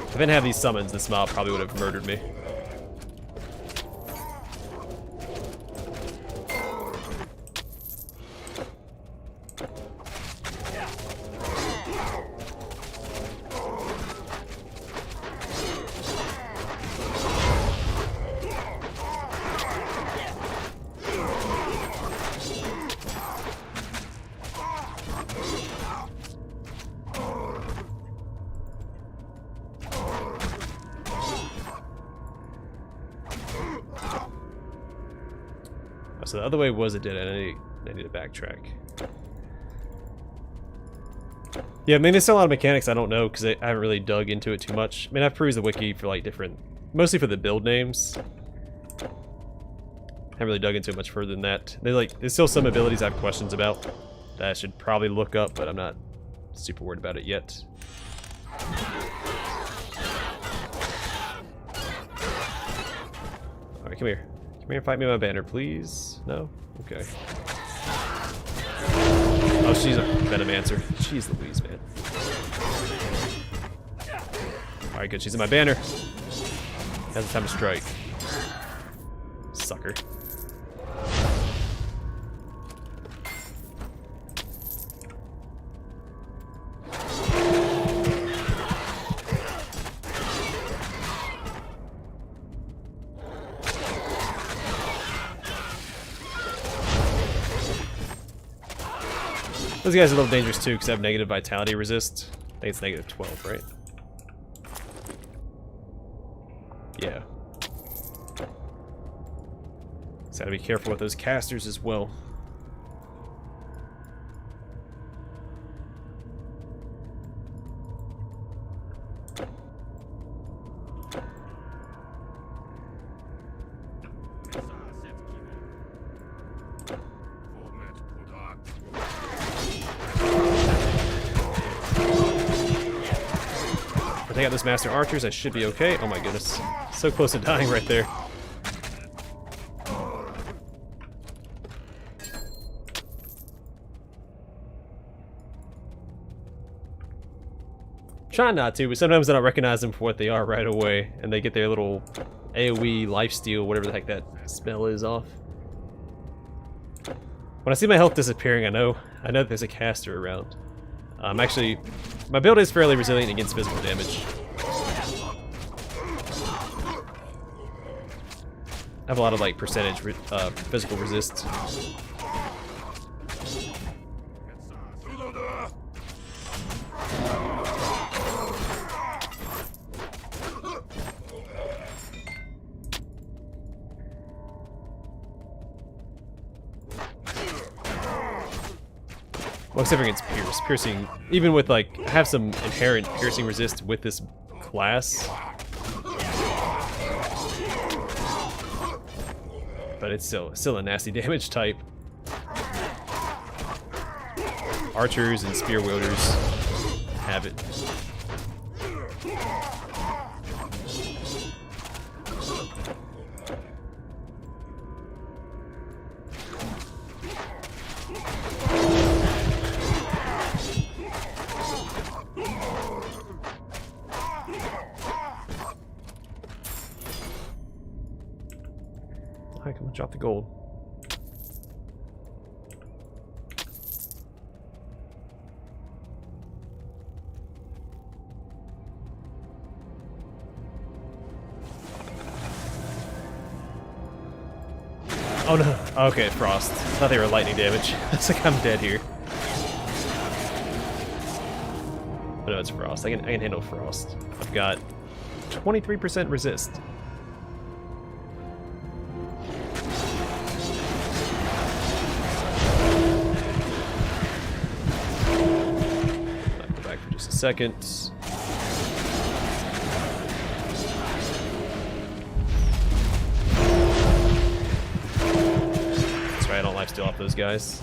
If I didn't have these summons, this mob probably would have murdered me. So the other way was a dead end. I need to backtrack. Yeah, I mean, there's still a lot of mechanics I don't know because I haven't really dug into it too much. I mean, I've perused the wiki for like different, mostly for the build names. Haven't really dug into it much further than that. There's still some abilities I have questions about that I should probably look up, but I'm not super worried about it yet. Alright, come here. Come here and fight me on my banner, please. No? Okay. Oh, she's a Venomancer. Jeez Louise, man. Alright, good. She's in my banner. Now's the time to strike. Sucker. Those guys are a little dangerous too because I have negative vitality resist. I think it's negative 12, right? Yeah. So gotta be careful with those casters as well. If I take out those Master Archers, I should be okay. Oh my goodness. So close to dying right there. Trying not to, but sometimes I don't recognize them for what they are right away, and they get their little AoE lifesteal, whatever the heck that spell is, off. When I see my health disappearing, I know that there's a caster around. Actually, my build is fairly resilient against physical damage. I have a lot of like percentage physical resist. Well, except for against Pierce. Piercing, even with like, I have some inherent piercing resist with this class. But it's still a nasty damage type. Archers and spear wielders have it. Alright, come on, drop the gold. Oh no. Okay, frost. I thought they were lightning damage. It's like I'm dead here. But no, it's frost. I can handle frost. I've got 23% resist. I'll go back for just a second. I don't lifesteal off those guys.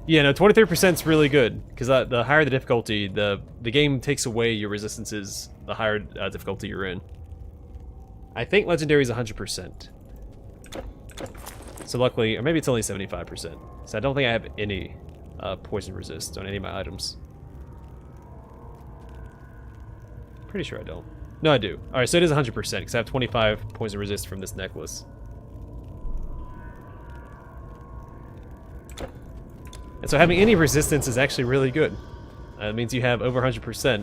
Yeah, no, 23% is really good, because the higher the difficulty, the game takes away your resistances the higher difficulty you're in. I think Legendary is 100%. So luckily, or maybe it's only 75%. So I don't think I have any poison resist on any of my items. Pretty sure I don't. No, I do. Alright, so it is 100%, because I have 25 poison resist from this necklace. And so having any resistance is actually really good. It means you have over 100%.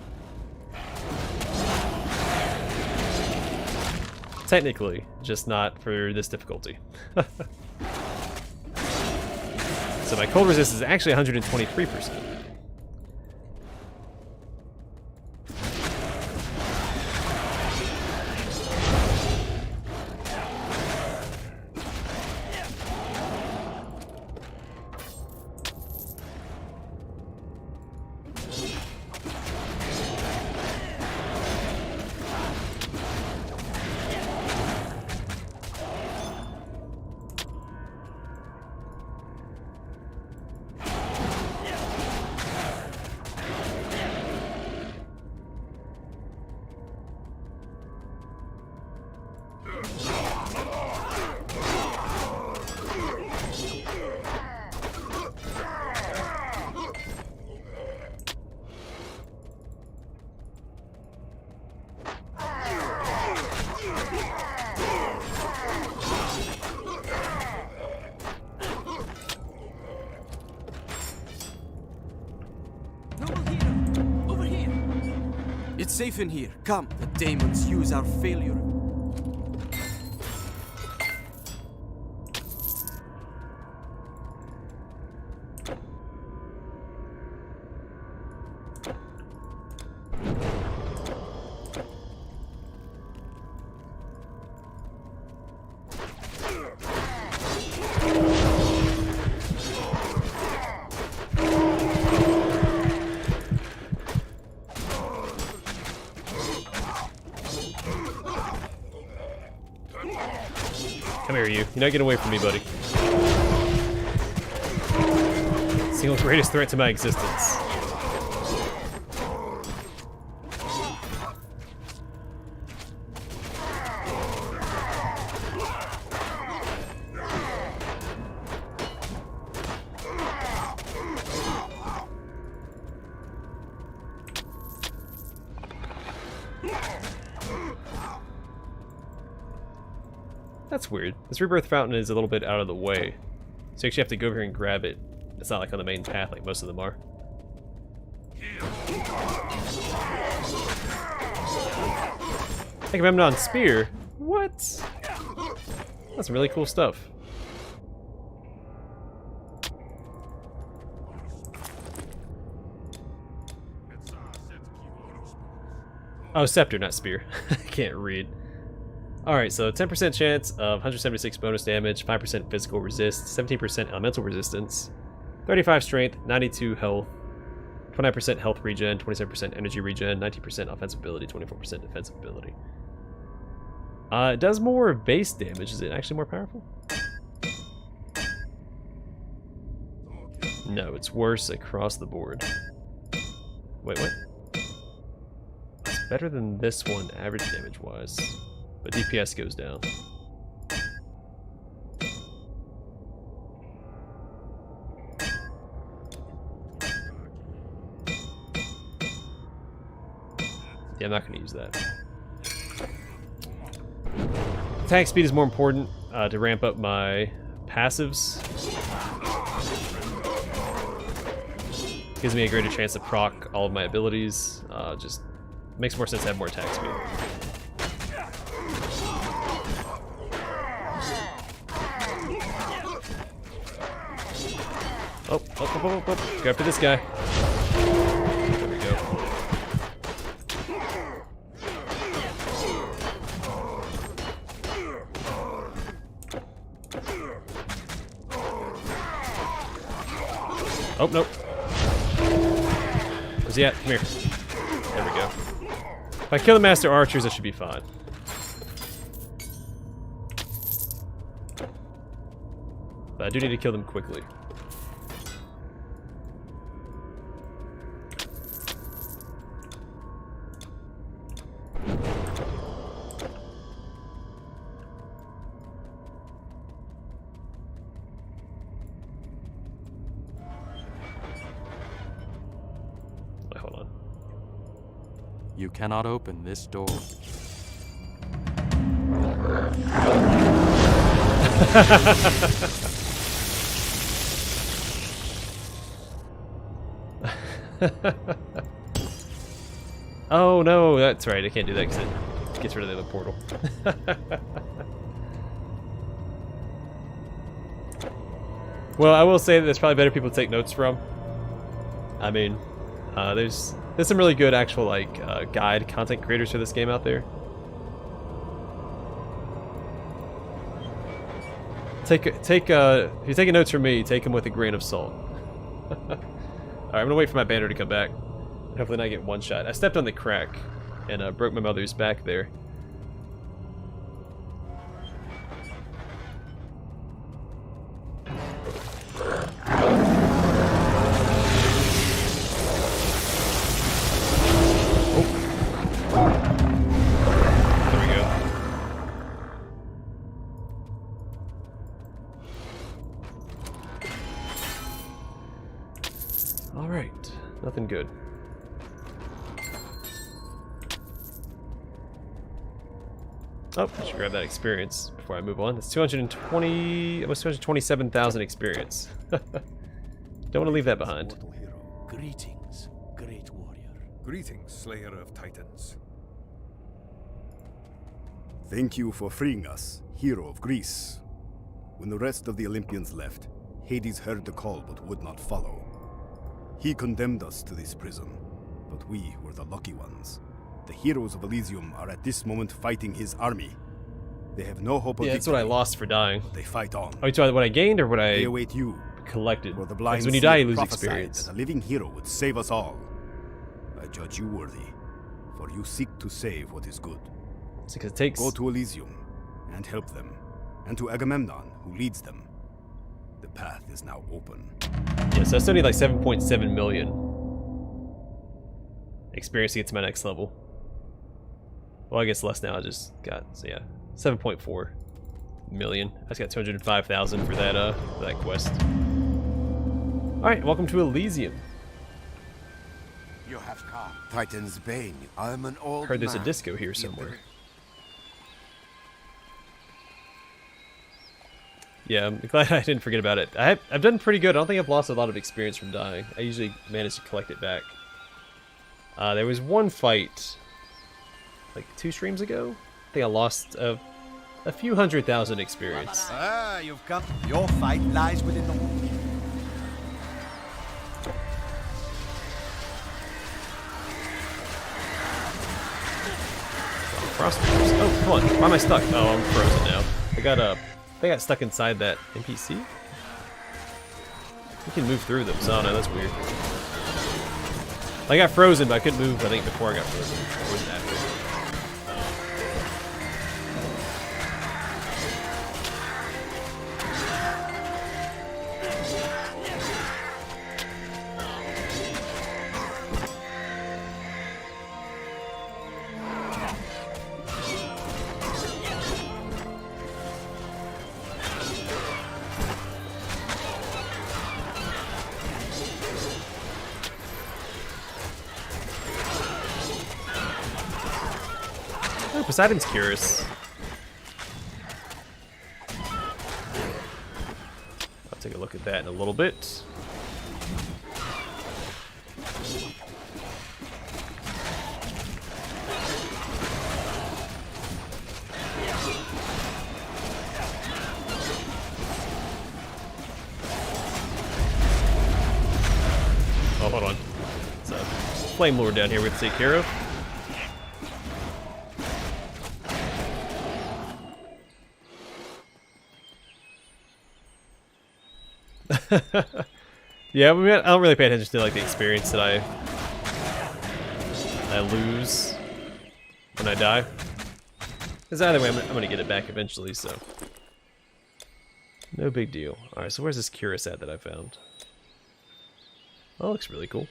Technically, just not for this difficulty. So my cold resist is actually 123%. It's safe in here. Come, the demons use our failure. Come here, you. You're not getting away from me, buddy. Single greatest threat to my existence. That's weird. This rebirth fountain is a little bit out of the way. So you actually have to go over here and grab it. It's not like on the main path like most of them are. Agamemnon spear? What? That's some really cool stuff. Oh, scepter, not spear. I can't read. Alright, so 10% chance of 176 bonus damage, 5% physical resist, 17% elemental resistance, 35 strength, 92 health, 29% health regen, 27% energy regen, 19% offensive ability, 24% defensive ability. It does more base damage. Is it actually more powerful? No, it's worse across the board. Wait, what? It's better than this one average damage-wise, but DPS goes down. Yeah, I'm not going to use that. Attack speed is more important to ramp up my passives. Gives me a greater chance to proc all of my abilities. Just makes more sense to have more attack speed. Oh. Go after this guy. There we go. Oh, nope. Where's he at? Come here. There we go. If I kill the Master Archers, I should be fine. But I do need to kill them quickly. You cannot open this door. Oh no, that's right. I can't do that because it gets rid of the other portal. Well, I will say that there's probably better people to take notes from. I mean, there's some really good actual like guide content creators for this game out there. If you're taking notes from me, take them with a grain of salt. Alright, I'm gonna wait for my banner to come back. Hopefully not get one shot. I stepped on the crack and broke my mother's back there. Alright, nothing good. Oh, I should grab that experience before I move on. It's 220, almost 227,000 experience. Don't want to leave that behind. Mortal hero, greetings, great warrior. Greetings, Slayer of Titans. Thank you for freeing us, hero of Greece. When the rest of the Olympians left, Hades heard the call but would not follow. He condemned us to this prison, but we were the lucky ones. The heroes of Elysium are at this moment fighting his army. They have no hope of Yeah, that's what I lost for dying. but they fight on. Oh, you talking about what I gained or what They I await you. collected? For the blind Because when you die, you seer lose prophesied experience. that a living hero would save us all. I judge you worthy, for you seek to save what is good. It's because it takes... Go to Elysium and help them, and to Agamemnon, who leads them. The path is now open. Yeah, so I still need like 7.7 million experience to get to my next level. Well, I guess less now. I just got, so yeah, 7.4 million. I just got 205,000 for that quest. All right, welcome to Elysium. You have come. Titan's Bane, I'm an old Heard there's a man. disco here somewhere. Yeah, I'm glad I didn't forget about it. I've done pretty good. I don't think I've lost a lot of experience from dying. I usually manage to collect it back. There was one fight, like 2 streams ago. I think I lost a few 100,000 experience. Ah, you've come. Your fight lies within the wall. Frost Reapers. Oh, come on. Why am I stuck? Oh, I'm frozen now. They got stuck inside that NPC? You can move through them, so I don't know, that's weird. I got frozen, but I couldn't move, I think, before I got frozen. Or was it after? Oh, Poseidon's curious. I'll take a look at that in a little bit. Oh, hold on. It's a Flame Lord down here we have to take care of. Yeah, I mean, I don't really pay attention to like the experience that I lose when I die. Because either way, I'm gonna get it back eventually, so no big deal. All right, so where's this Curious at that I found? Oh, that looks really cool.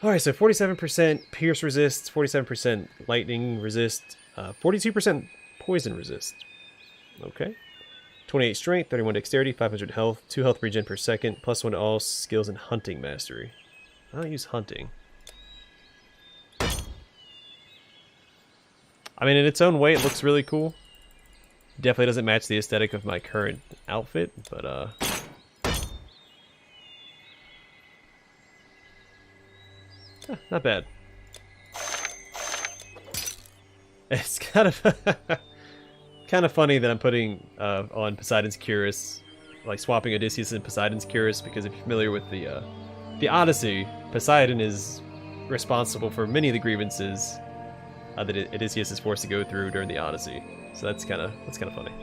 All right, so 47% pierce resist, 47% lightning resist, 42% poison resist. Okay. 28 strength, 31 dexterity, 500 health, 2 health regen per second, +1 to all skills and hunting mastery. I don't use hunting. I mean, in its own way, it looks really cool. Definitely doesn't match the aesthetic of my current outfit, but not bad. It's kind of funny that I'm putting on Poseidon's Curious, like swapping Odysseus and Poseidon's Curious, because if you're familiar with the Odyssey, Poseidon is responsible for many of the grievances that Odysseus is forced to go through during the Odyssey. So that's kind of funny.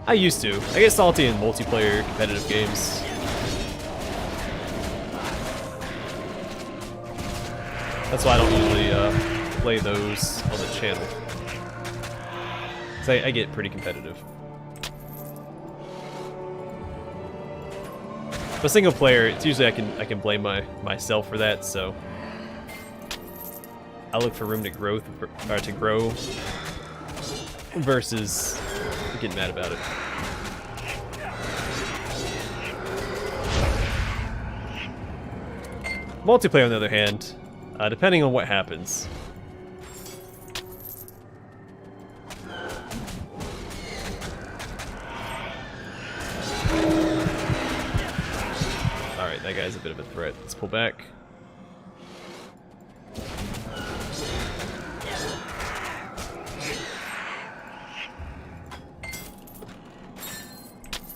I used to. I get salty in multiplayer competitive games. That's why I don't usually play those on the channel. So I get pretty competitive. But single player, it's usually I can blame myself for that. So I look for room to grow versus getting mad about it. Multiplayer, on the other hand, depending on what happens. Alright, that guy's a bit of a threat. Let's pull back.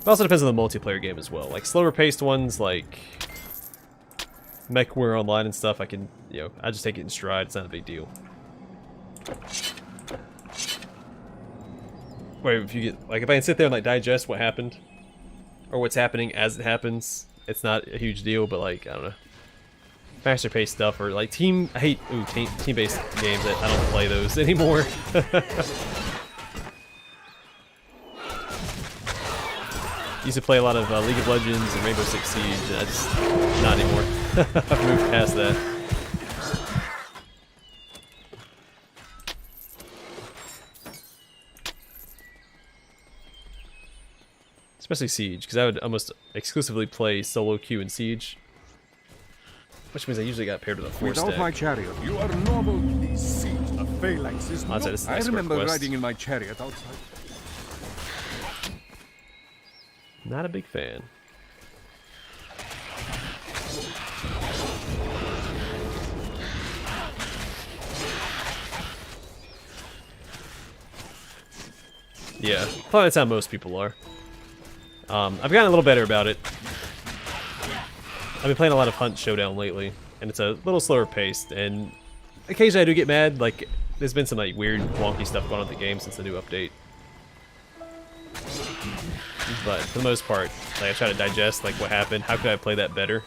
It also depends on the multiplayer game as well. Like slower paced ones like MechWarrior Online and stuff, I can, I just take it in stride. It's not a big deal. Wait, if I can sit there and like digest what happened or what's happening as it happens, it's not a huge deal. But like, I don't know, faster paced stuff or like I hate team-based games. I don't play those anymore. Used to play a lot of League of Legends and Rainbow Six Siege, and I just, not anymore. I've moved past that. Especially Siege, because I would almost exclusively play solo queue in Siege. Which means I usually got paired with a 4-stack. Without my chariot, you are noble. These seeds of phalanx is Oh, that's I escort remember quest. riding in my chariot outside. Not a big fan. Yeah, probably that's how most people are. I've gotten a little better about it. I've been playing a lot of Hunt Showdown lately, and it's a little slower paced, and occasionally I do get mad, like, there's been some like weird, wonky stuff going on with the game since the new update. But for the most part, like, I try to digest, like, what happened, how could I play that better?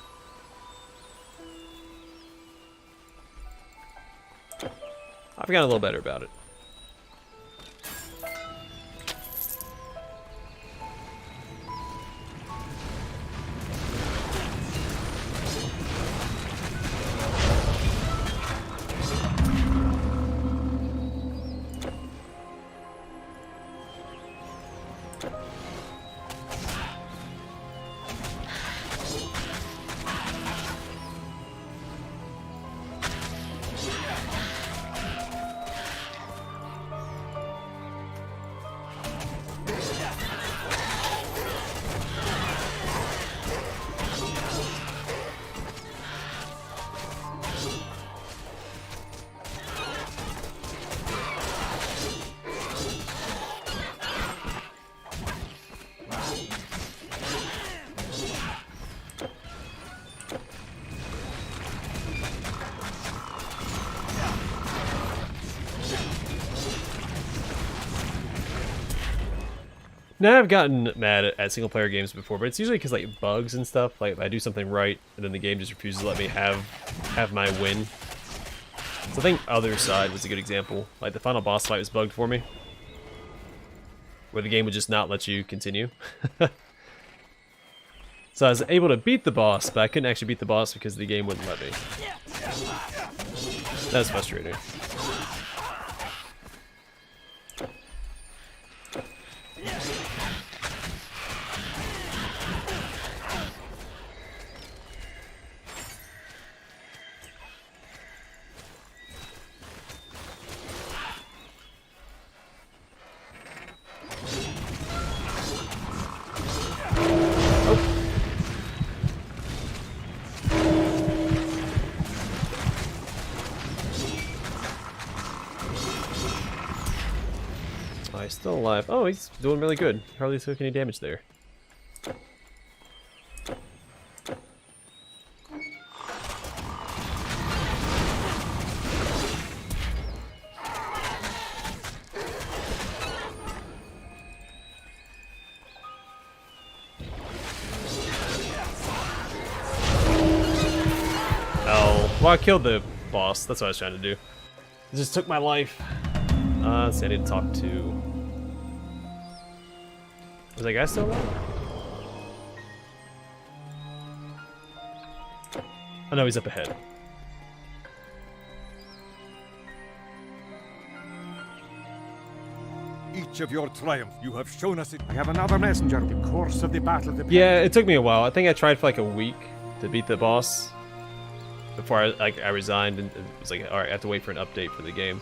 I've gotten a little better about it. Now I've gotten mad at single player games before, but it's usually because like bugs and stuff. Like if I do something right, and then the game just refuses to let me have my win. So I think Other Side was a good example. Like the final boss fight was bugged for me, where the game would just not let you continue. So I was able to beat the boss, but I couldn't actually beat the boss because the game wouldn't let me. That was frustrating. Oh, he's still alive. Oh, he's doing really good. Hardly took any damage there. Oh, well, I killed the boss. That's what I was trying to do. It just took my life. Let's see, I need to talk to... Is that guy still alive? Oh no, he's up ahead. Each of your triumphs, you have shown us it. I have another messenger. The course of the battle depends. Yeah, it took me a while. I think I tried for like a week to beat the boss before I resigned, and it was like, all right, I have to wait for an update for the game.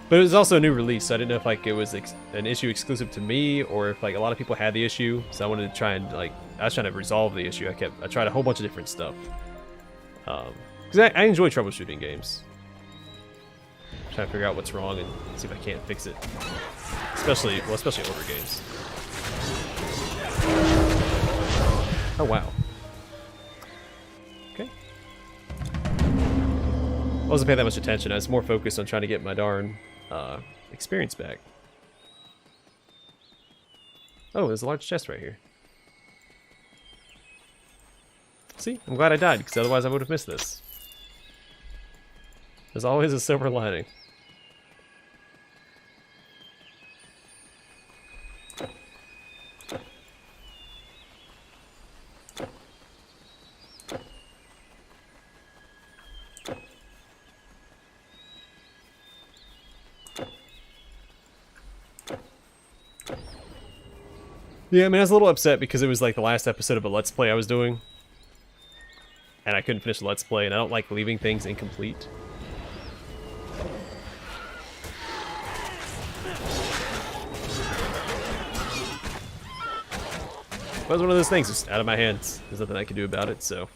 But it was also a new release, so I didn't know if like it was an issue exclusive to me, or if like a lot of people had the issue. So I wanted to try and I was trying to resolve the issue. I tried a whole bunch of different stuff. Because I enjoy troubleshooting games. Trying to figure out what's wrong and see if I can't fix it. Especially older games. Oh wow. Okay. I wasn't paying that much attention. I was more focused on trying to get my darn experience back. Oh, there's a large chest right here. See, I'm glad I died, because otherwise I would have missed this. There's always a silver lining. Yeah, I mean, I was a little upset because it was like the last episode of a Let's Play I was doing. And I couldn't finish the Let's Play, and I don't like leaving things incomplete. It was one of those things, just out of my hands. There's nothing I can do about it, so.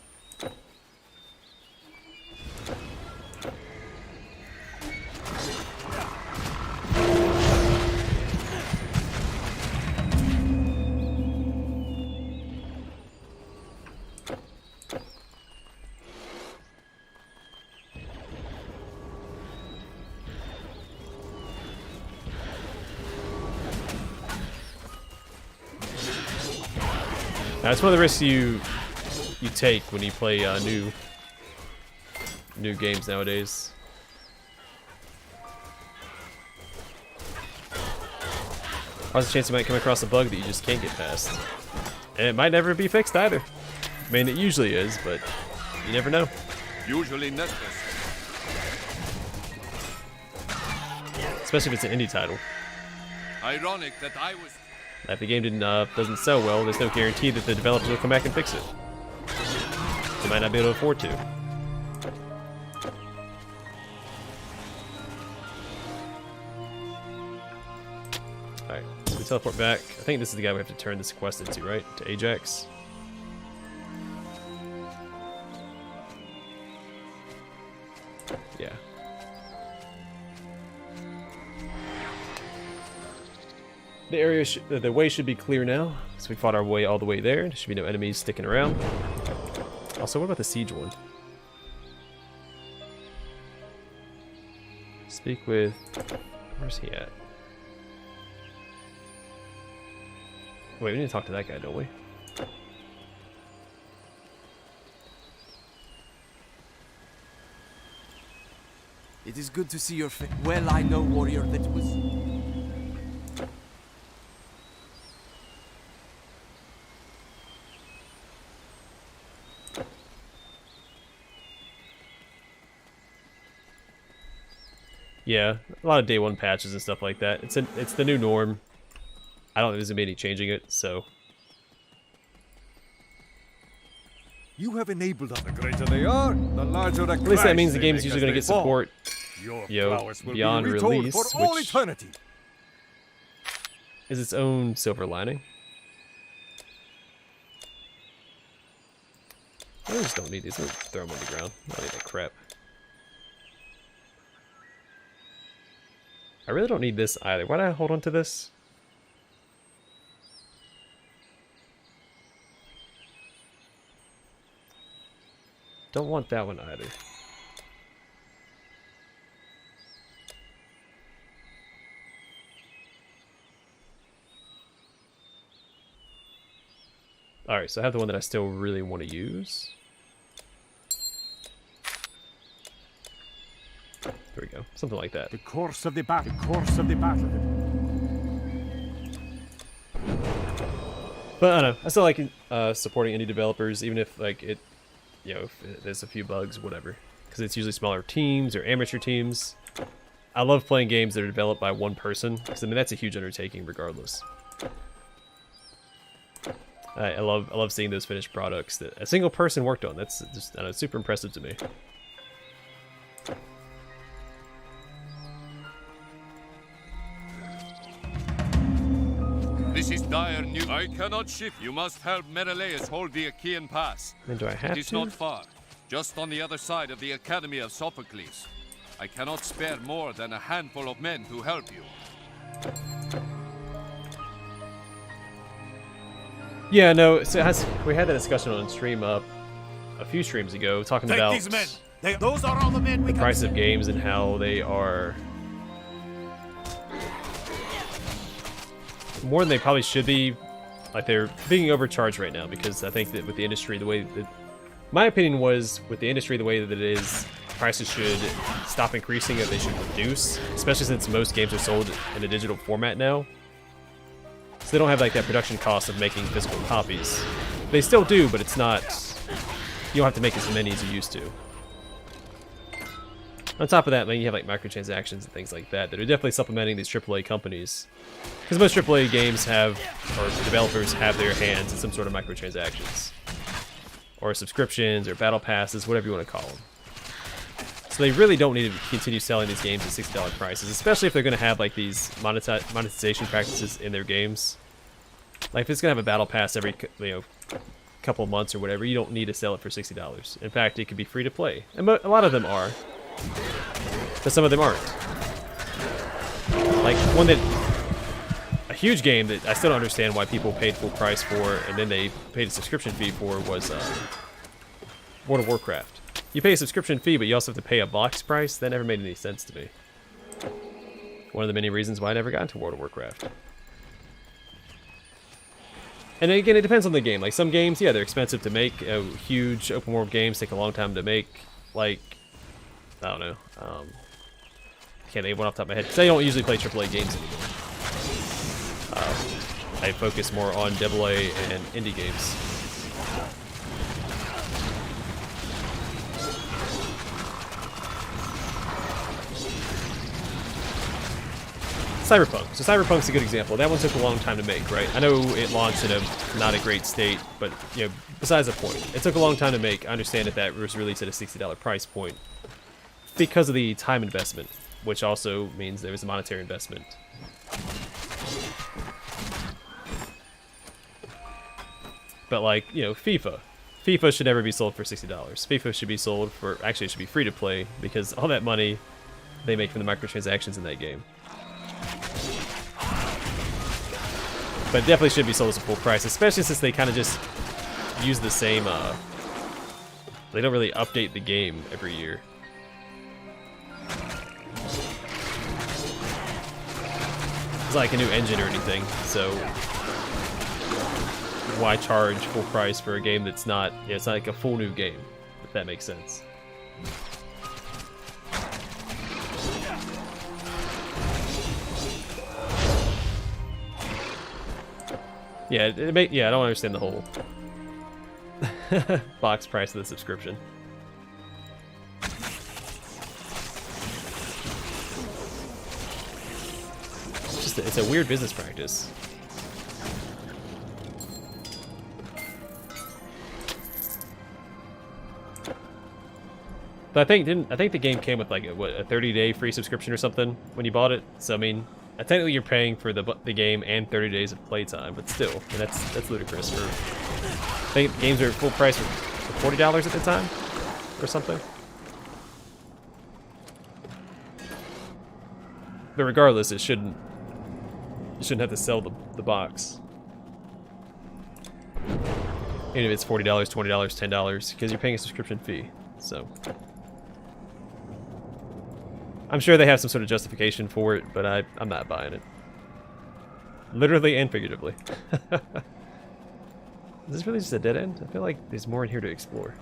That's one of the risks you take when you play new games nowadays. There's a chance you might come across a bug that you just can't get past, and it might never be fixed either. I mean, it usually is, but you never know. Usually necessary. Especially if it's an indie title. Ironic that I was. If the game doesn't sell well, there's no guarantee that the developers will come back and fix it. They might not be able to afford to. Alright, so we teleport back. I think this is the guy we have to turn this quest into, right? To Ajax. Yeah. The area, the way should be clear now, so we fought our way all the way there. There should be no enemies sticking around. Also, what about the siege one? Speak with... Where's he at? Wait, we need to talk to that guy, don't we? It is good to see your face. Well, I know, warrior, that it was... Yeah, a lot of day one patches and stuff like that. It's the new norm. I don't think there's gonna be any changing it, so. You have enabled us. The greater they are, the larger the At least that crash means the they game's make usually as gonna they get fall. support, Your you know, prowess will beyond be retold release, for all which eternity. is its own silver lining. I just don't need these. Let me throw them on the ground. I don't need that crap. I really don't need this either. Why did I hold on to this? Don't want that one either. Alright, so I have the one that I still really want to use. There we go. Something like that. The course of the battle. The course of the battle. But I don't know. I still like supporting indie developers, even if like it, you know, if there's a few bugs, whatever. Because it's usually smaller teams or amateur teams. I love playing games that are developed by one person, because I mean that's a huge undertaking, regardless. I love seeing those finished products that a single person worked on. That's just I don't know, super impressive to me. This is dire news. I cannot shift. You must help Menelaus hold the Achaean Pass. And do I have It is to? not far, just on the other side of the Academy of Sophocles. I cannot spare more than a handful of men to help you. Yeah, no. So we had that discussion on stream a few streams ago, talking Take about these men. Those are all the men we the price of games and how they are more than they probably should be. Like they're being overcharged right now, because I think that with the industry, the way that my opinion was with the industry the way that it is, prices should stop increasing, or they should reduce, especially since most games are sold in a digital format now. So they don't have like that production cost of making physical copies. They still do, but it's not, you don't have to make as many as you used to. On top of that, man, you have like microtransactions and things like that that are definitely supplementing these AAA companies. Because most AAA games have, or developers have their hands in some sort of microtransactions. Or subscriptions, or battle passes, whatever you want to call them. So they really don't need to continue selling these games at $60 prices, especially if they're going to have like these monetization practices in their games. Like if it's gonna have a battle pass every couple months or whatever, you don't need to sell it for $60. In fact, it could be free to play, and a lot of them are, but some of them aren't. Like a huge game that I still don't understand why people paid full price for, and then they paid a subscription fee for, was World of Warcraft. You pay a subscription fee, but you also have to pay a box price. That never made any sense to me. One of the many reasons why I never got into World of Warcraft. And again, it depends on the game. Like some games, yeah, they're expensive to make. Huge open world games take a long time to make. Like, I don't know. Can't name one off the top of my head, because I don't usually play AAA games anymore. I focus more on AA and indie games. Cyberpunk. So Cyberpunk's a good example. That one took a long time to make, right? I know it launched in a not a great state, but besides the point, it took a long time to make. I understand that was released at a $60 price point because of the time investment, which also means there was a monetary investment. But like, FIFA. FIFA should never be sold for $60. FIFA should be sold for, actually it should be free to play, because all that money they make from the microtransactions in that game. But it definitely should be sold as a full price, especially since they kind of just use the same, they don't really update the game every year. It's not like a new engine or anything, so why charge full price for a game that's not, it's not like a full new game, if that makes sense. Yeah, I don't understand the whole box price of the subscription. It's a weird business practice. But I think the game came with like a 30-day free subscription or something when you bought it. So I mean, technically you're paying for the game and 30 days of playtime, but still, and that's ludicrous. I think games are full price for $40 at the time, or something. But regardless, you shouldn't have to sell the box. Even if it's $40, $20, $10, because you're paying a subscription fee. So I'm sure they have some sort of justification for it, but I'm not buying it. Literally and figuratively. Is this really just a dead end? I feel like there's more in here to explore.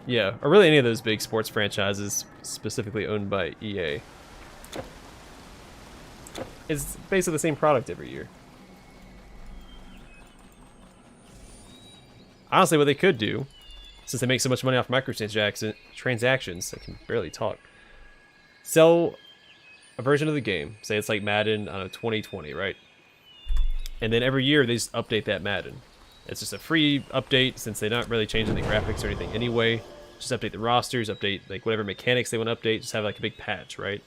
Yeah, or really any of those big sports franchises specifically owned by EA. It's basically the same product every year. Honestly, what they could do, since they make so much money off microtransactions, I can barely talk, sell a version of the game. Say it's like Madden, I don't know, 2020, right? And then every year they just update that Madden. It's just a free update since they're not really changing the graphics or anything anyway. Just update the rosters, update like whatever mechanics they want to update, just have like a big patch, right?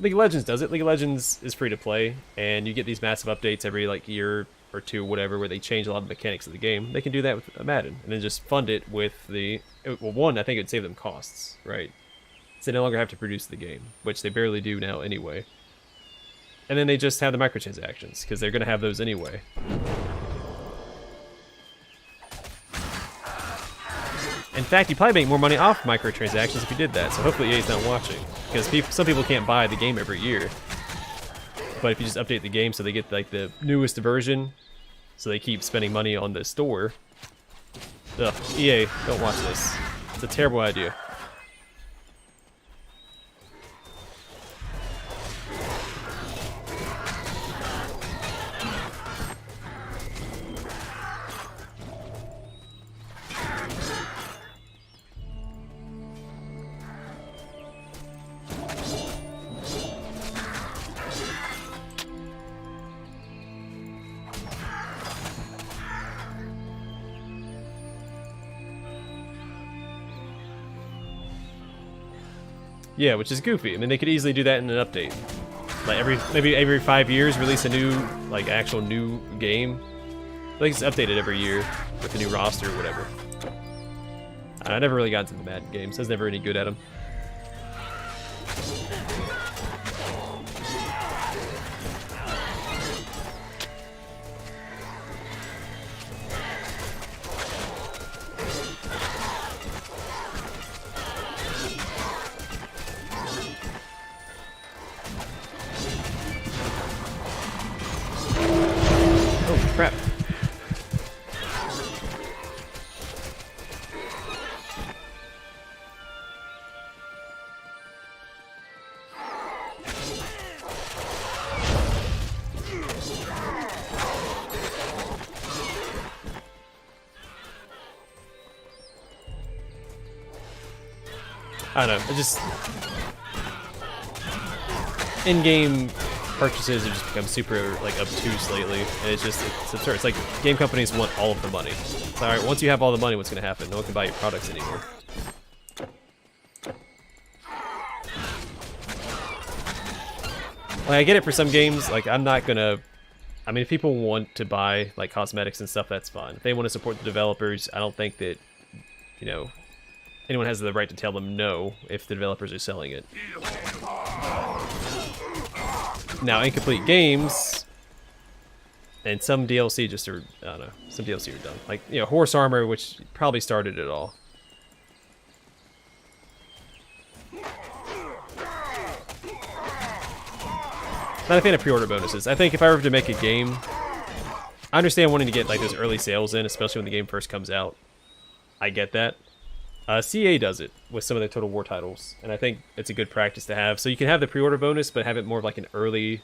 League of Legends does it. League of Legends is free to play, and you get these massive updates every like year or two, whatever, where they change a lot of mechanics of the game. They can do that with Madden, and then just fund it with the... Well, one, I think it would save them costs, right? So they no longer have to produce the game, which they barely do now anyway. And then they just have the microtransactions, because they're going to have those anyway. In fact, you probably make more money off microtransactions if you did that, so hopefully EA's not watching. Because some people can't buy the game every year. But if you just update the game so they get like the newest version, so they keep spending money on the store. Ugh, EA, don't watch this. It's a terrible idea. Yeah, which is goofy. I mean, they could easily do that in an update. like maybe every 5 years release a new like actual new game. I think it's updated every year with a new roster or whatever. I never really got into the Madden games. I was never any good at them. Oh crap. I don't know, it just... in-game purchases have just become super, like, obtuse lately, and it's absurd. It's like, game companies want all of the money. It's alright, once you have all the money, what's gonna happen? No one can buy your products anymore. Like, I get it for some games, like, I'm not gonna... I mean, if people want to buy, like, cosmetics and stuff, that's fine. If they want to support the developers, I don't think that, you know... anyone has the right to tell them no if the developers are selling it. Now, incomplete games and some DLC just are, I don't know, some DLC are dumb. Like, you know, Horse Armor, which probably started it all. Not a fan of pre-order bonuses. I think if I were to make a game, I understand wanting to get like those early sales in, especially when the game first comes out. I get that. CA does it with some of their Total War titles, and I think it's a good practice to have. So you can have the pre-order bonus, but have it more of like an early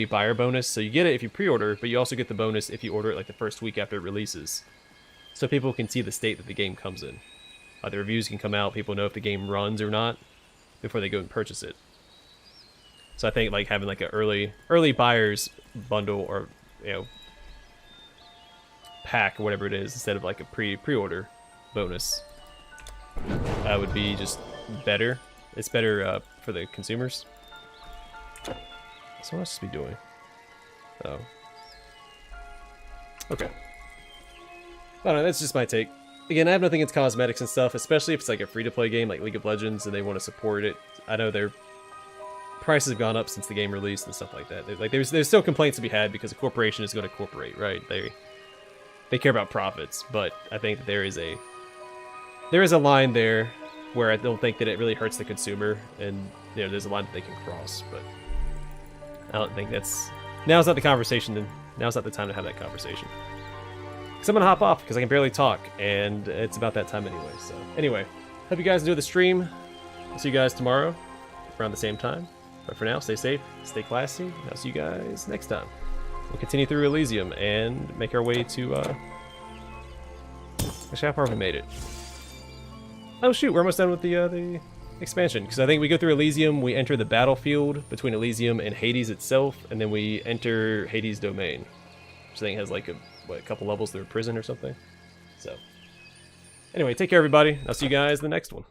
buyer bonus. So you get it if you pre-order, but you also get the bonus if you order it like the first week after it releases. So people can see the state that the game comes in. The reviews can come out, people know if the game runs or not before they go and purchase it. So I think like having like an early buyers bundle or, you know, pack or whatever it is instead of like a pre-order bonus would be just better. It's better for the consumers. So what else be doing? Oh. Okay. I don't know, that's just my take. Again, I have nothing against cosmetics and stuff, especially if it's like a free-to-play game like League of Legends and they want to support it. I know their prices have gone up since the game released and stuff like that. Like there's still complaints to be had because a corporation is going to corporate, right? They care about profits, but I think that there is a line there where I don't think that it really hurts the consumer, and you know there's a line that they can cross, but I don't think now's not the conversation, and now's not the time to have that conversation. Because I'm gonna hop off because I can barely talk, and it's about that time anyway. So anyway, hope you guys enjoy the stream. I'll see you guys tomorrow around the same time. But for now, stay safe, stay classy, and I'll see you guys next time. We'll continue through Elysium and make our way to actually, how far have we made it? Oh shoot, we're almost done with the expansion, because I think we go through Elysium, we enter the battlefield between Elysium and Hades itself, and then we enter Hades' domain, which I think has like a couple levels through a prison or something. So, anyway, take care everybody. I'll see you guys in the next one.